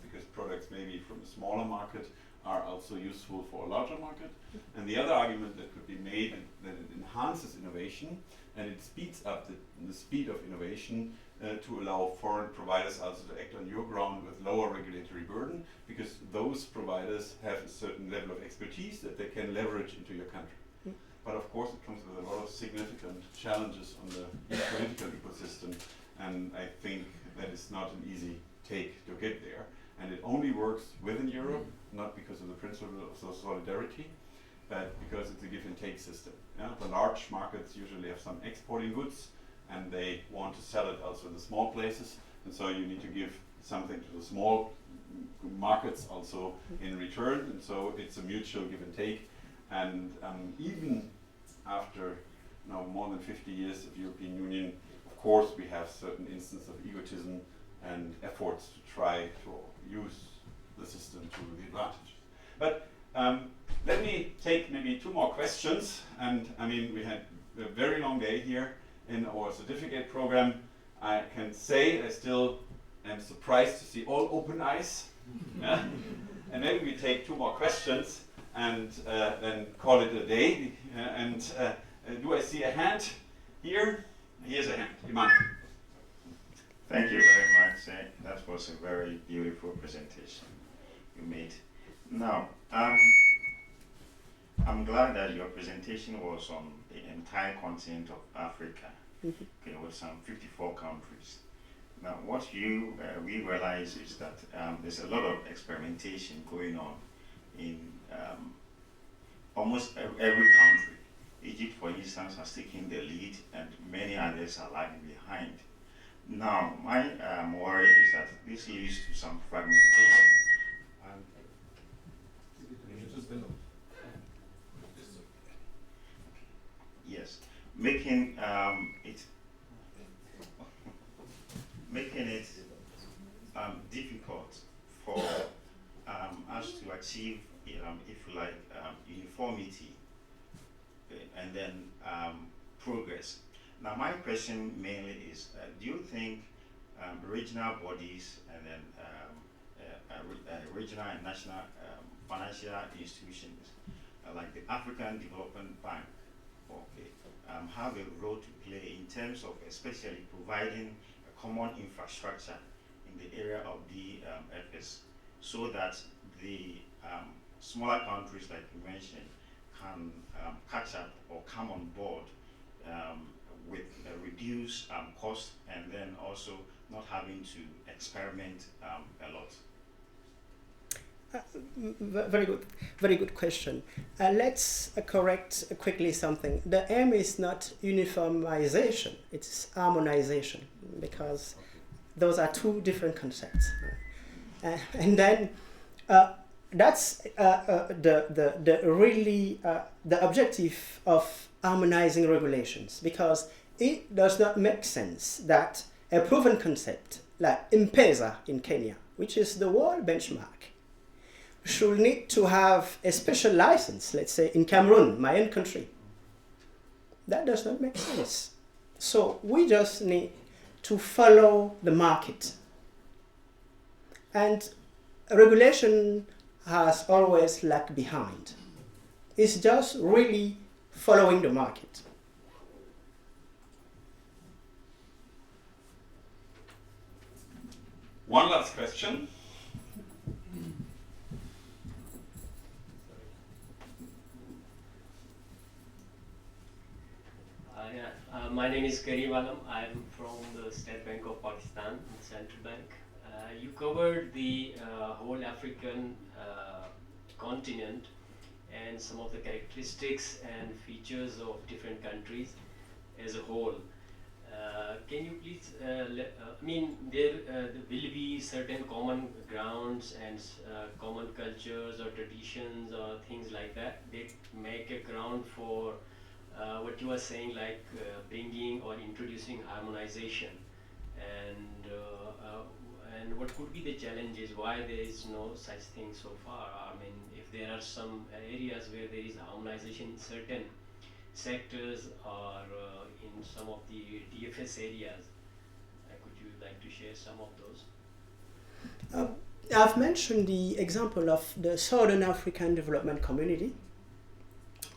because products maybe from a smaller market are also useful for a larger market. And the other argument that could be made that it enhances innovation and it speeds up the speed of innovation to allow foreign providers also to act on your ground with lower regulatory burden, because those providers have a certain level of expertise that they can leverage into your country. But of course it comes with a lot of significant challenges on the political ecosystem, and I think that is not an easy take to get there. And it only works within Europe, not because of the principle of solidarity, but because it's a give and take system. The large markets usually have some exporting goods and they want to sell it also in the small places, and so you need to give something to the small markets also in return, and so it's a mutual give and take. And even after more than 50 years of European Union, of course we have certain instances of egotism and efforts to try to use the system to the advantage. But let me take maybe 2 more questions. And I mean, we had a very long day here in our certificate program. I can say I still am surprised to see all open eyes. And maybe we take 2 more questions and then call it a day. Do I see a hand here? Here's a hand. Iman. Thank you very much. That was a very beautiful presentation you made. Now, I'm glad that your presentation was on the entire continent of Africa, okay, with some 54 countries. Now, what we realize is that there's a lot of experimentation going on in almost every country. Egypt, for instance, has taken the lead, and many others are lagging behind. Now, my worry is that this leads to some fragmentation. Yes, making it difficult for us to achieve, if you like, uniformity and then progress. Now, my question mainly is: do you think regional bodies and then regional and national financial institutions, like the African Development Bank, okay, have a role to play in terms of especially providing a common infrastructure in the area of DFS, so that the smaller countries, like you mentioned, can catch up or come on board with a reduced cost, and then also not having to experiment a lot? Very good question. Let's correct quickly something. The aim is not uniformization, it's harmonization, because those are 2 different concepts. And then that's the objective of harmonizing regulations, because it does not make sense that a proven concept like M-Pesa in Kenya, which is the world benchmark, should need to have a special license, let's say in Cameroon, my own country. That does not make sense. So we just need to follow the market. And regulation has always lagged behind. It's just really following the market. One last question. My name is Karim Alam. I'm from the State Bank of Pakistan, the central bank. You covered the whole African continent and some of the characteristics and features of different countries as a whole. Can you please, I mean, there will be certain common grounds and common cultures or traditions or things like that. They make a ground for what you are saying, like bringing or introducing harmonization. And what could be the challenges, why there is no such thing so far? I mean, if there are some areas where there is harmonization in certain sectors or in some of the DFS areas, could you like to share some of those? I've mentioned the example of the Southern African Development Community,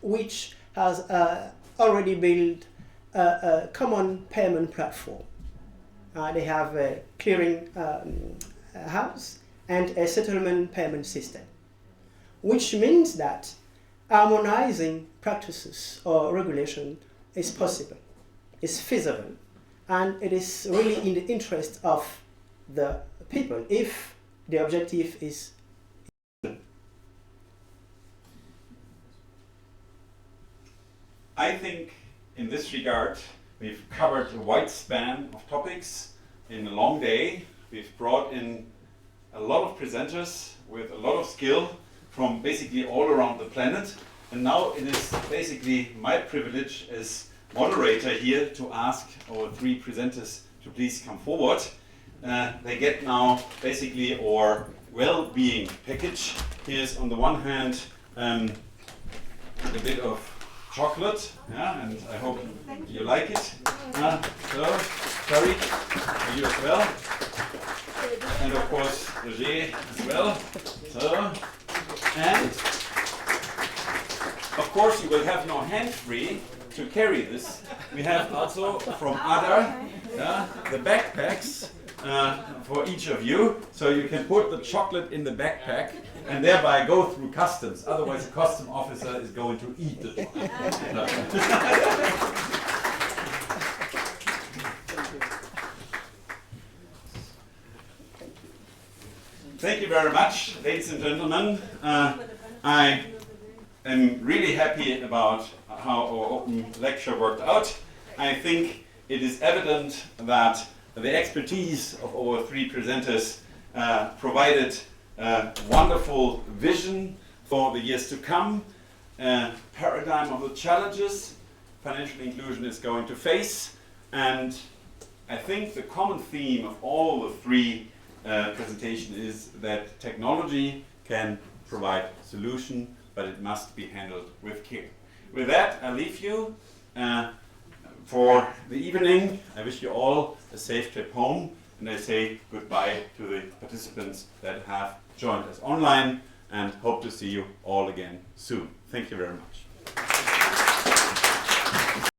which has already built a common payment platform. They have a clearing house and a settlement payment system, which means that harmonizing practices or regulation is possible, is feasible, and it is really in the interest of the people if the objective is. I think in this regard we've covered a wide span of topics in a long day. We've brought in a lot of presenters with a lot of skill from basically all around the planet. And now it is basically my privilege as moderator here to ask our three presenters to please come forward. They get now basically our well-being package. Here's on the one hand a bit of chocolate, yeah, and I hope you like it. So, sorry, for you as well. And of course, Roger as well. So, and of course you will have no hand-free to carry this. We have also from other the backpacks for each of you, so you can put the chocolate in the backpack and thereby go through customs. Otherwise, the custom officer is going to eat the chocolate. Thank you very much, ladies and gentlemen. I am really happy about how our open lecture worked out. I think it is evident that the expertise of our three presenters provided a wonderful vision for the years to come, a paradigm of the challenges financial inclusion is going to face, and I think the common theme of all the three presentations is that technology can provide solution, but it must be handled with care. With that, I leave you for the evening. I wish you all a safe trip home, and I say goodbye to the participants that have joined us online, and hope to see you all again soon. Thank you very much.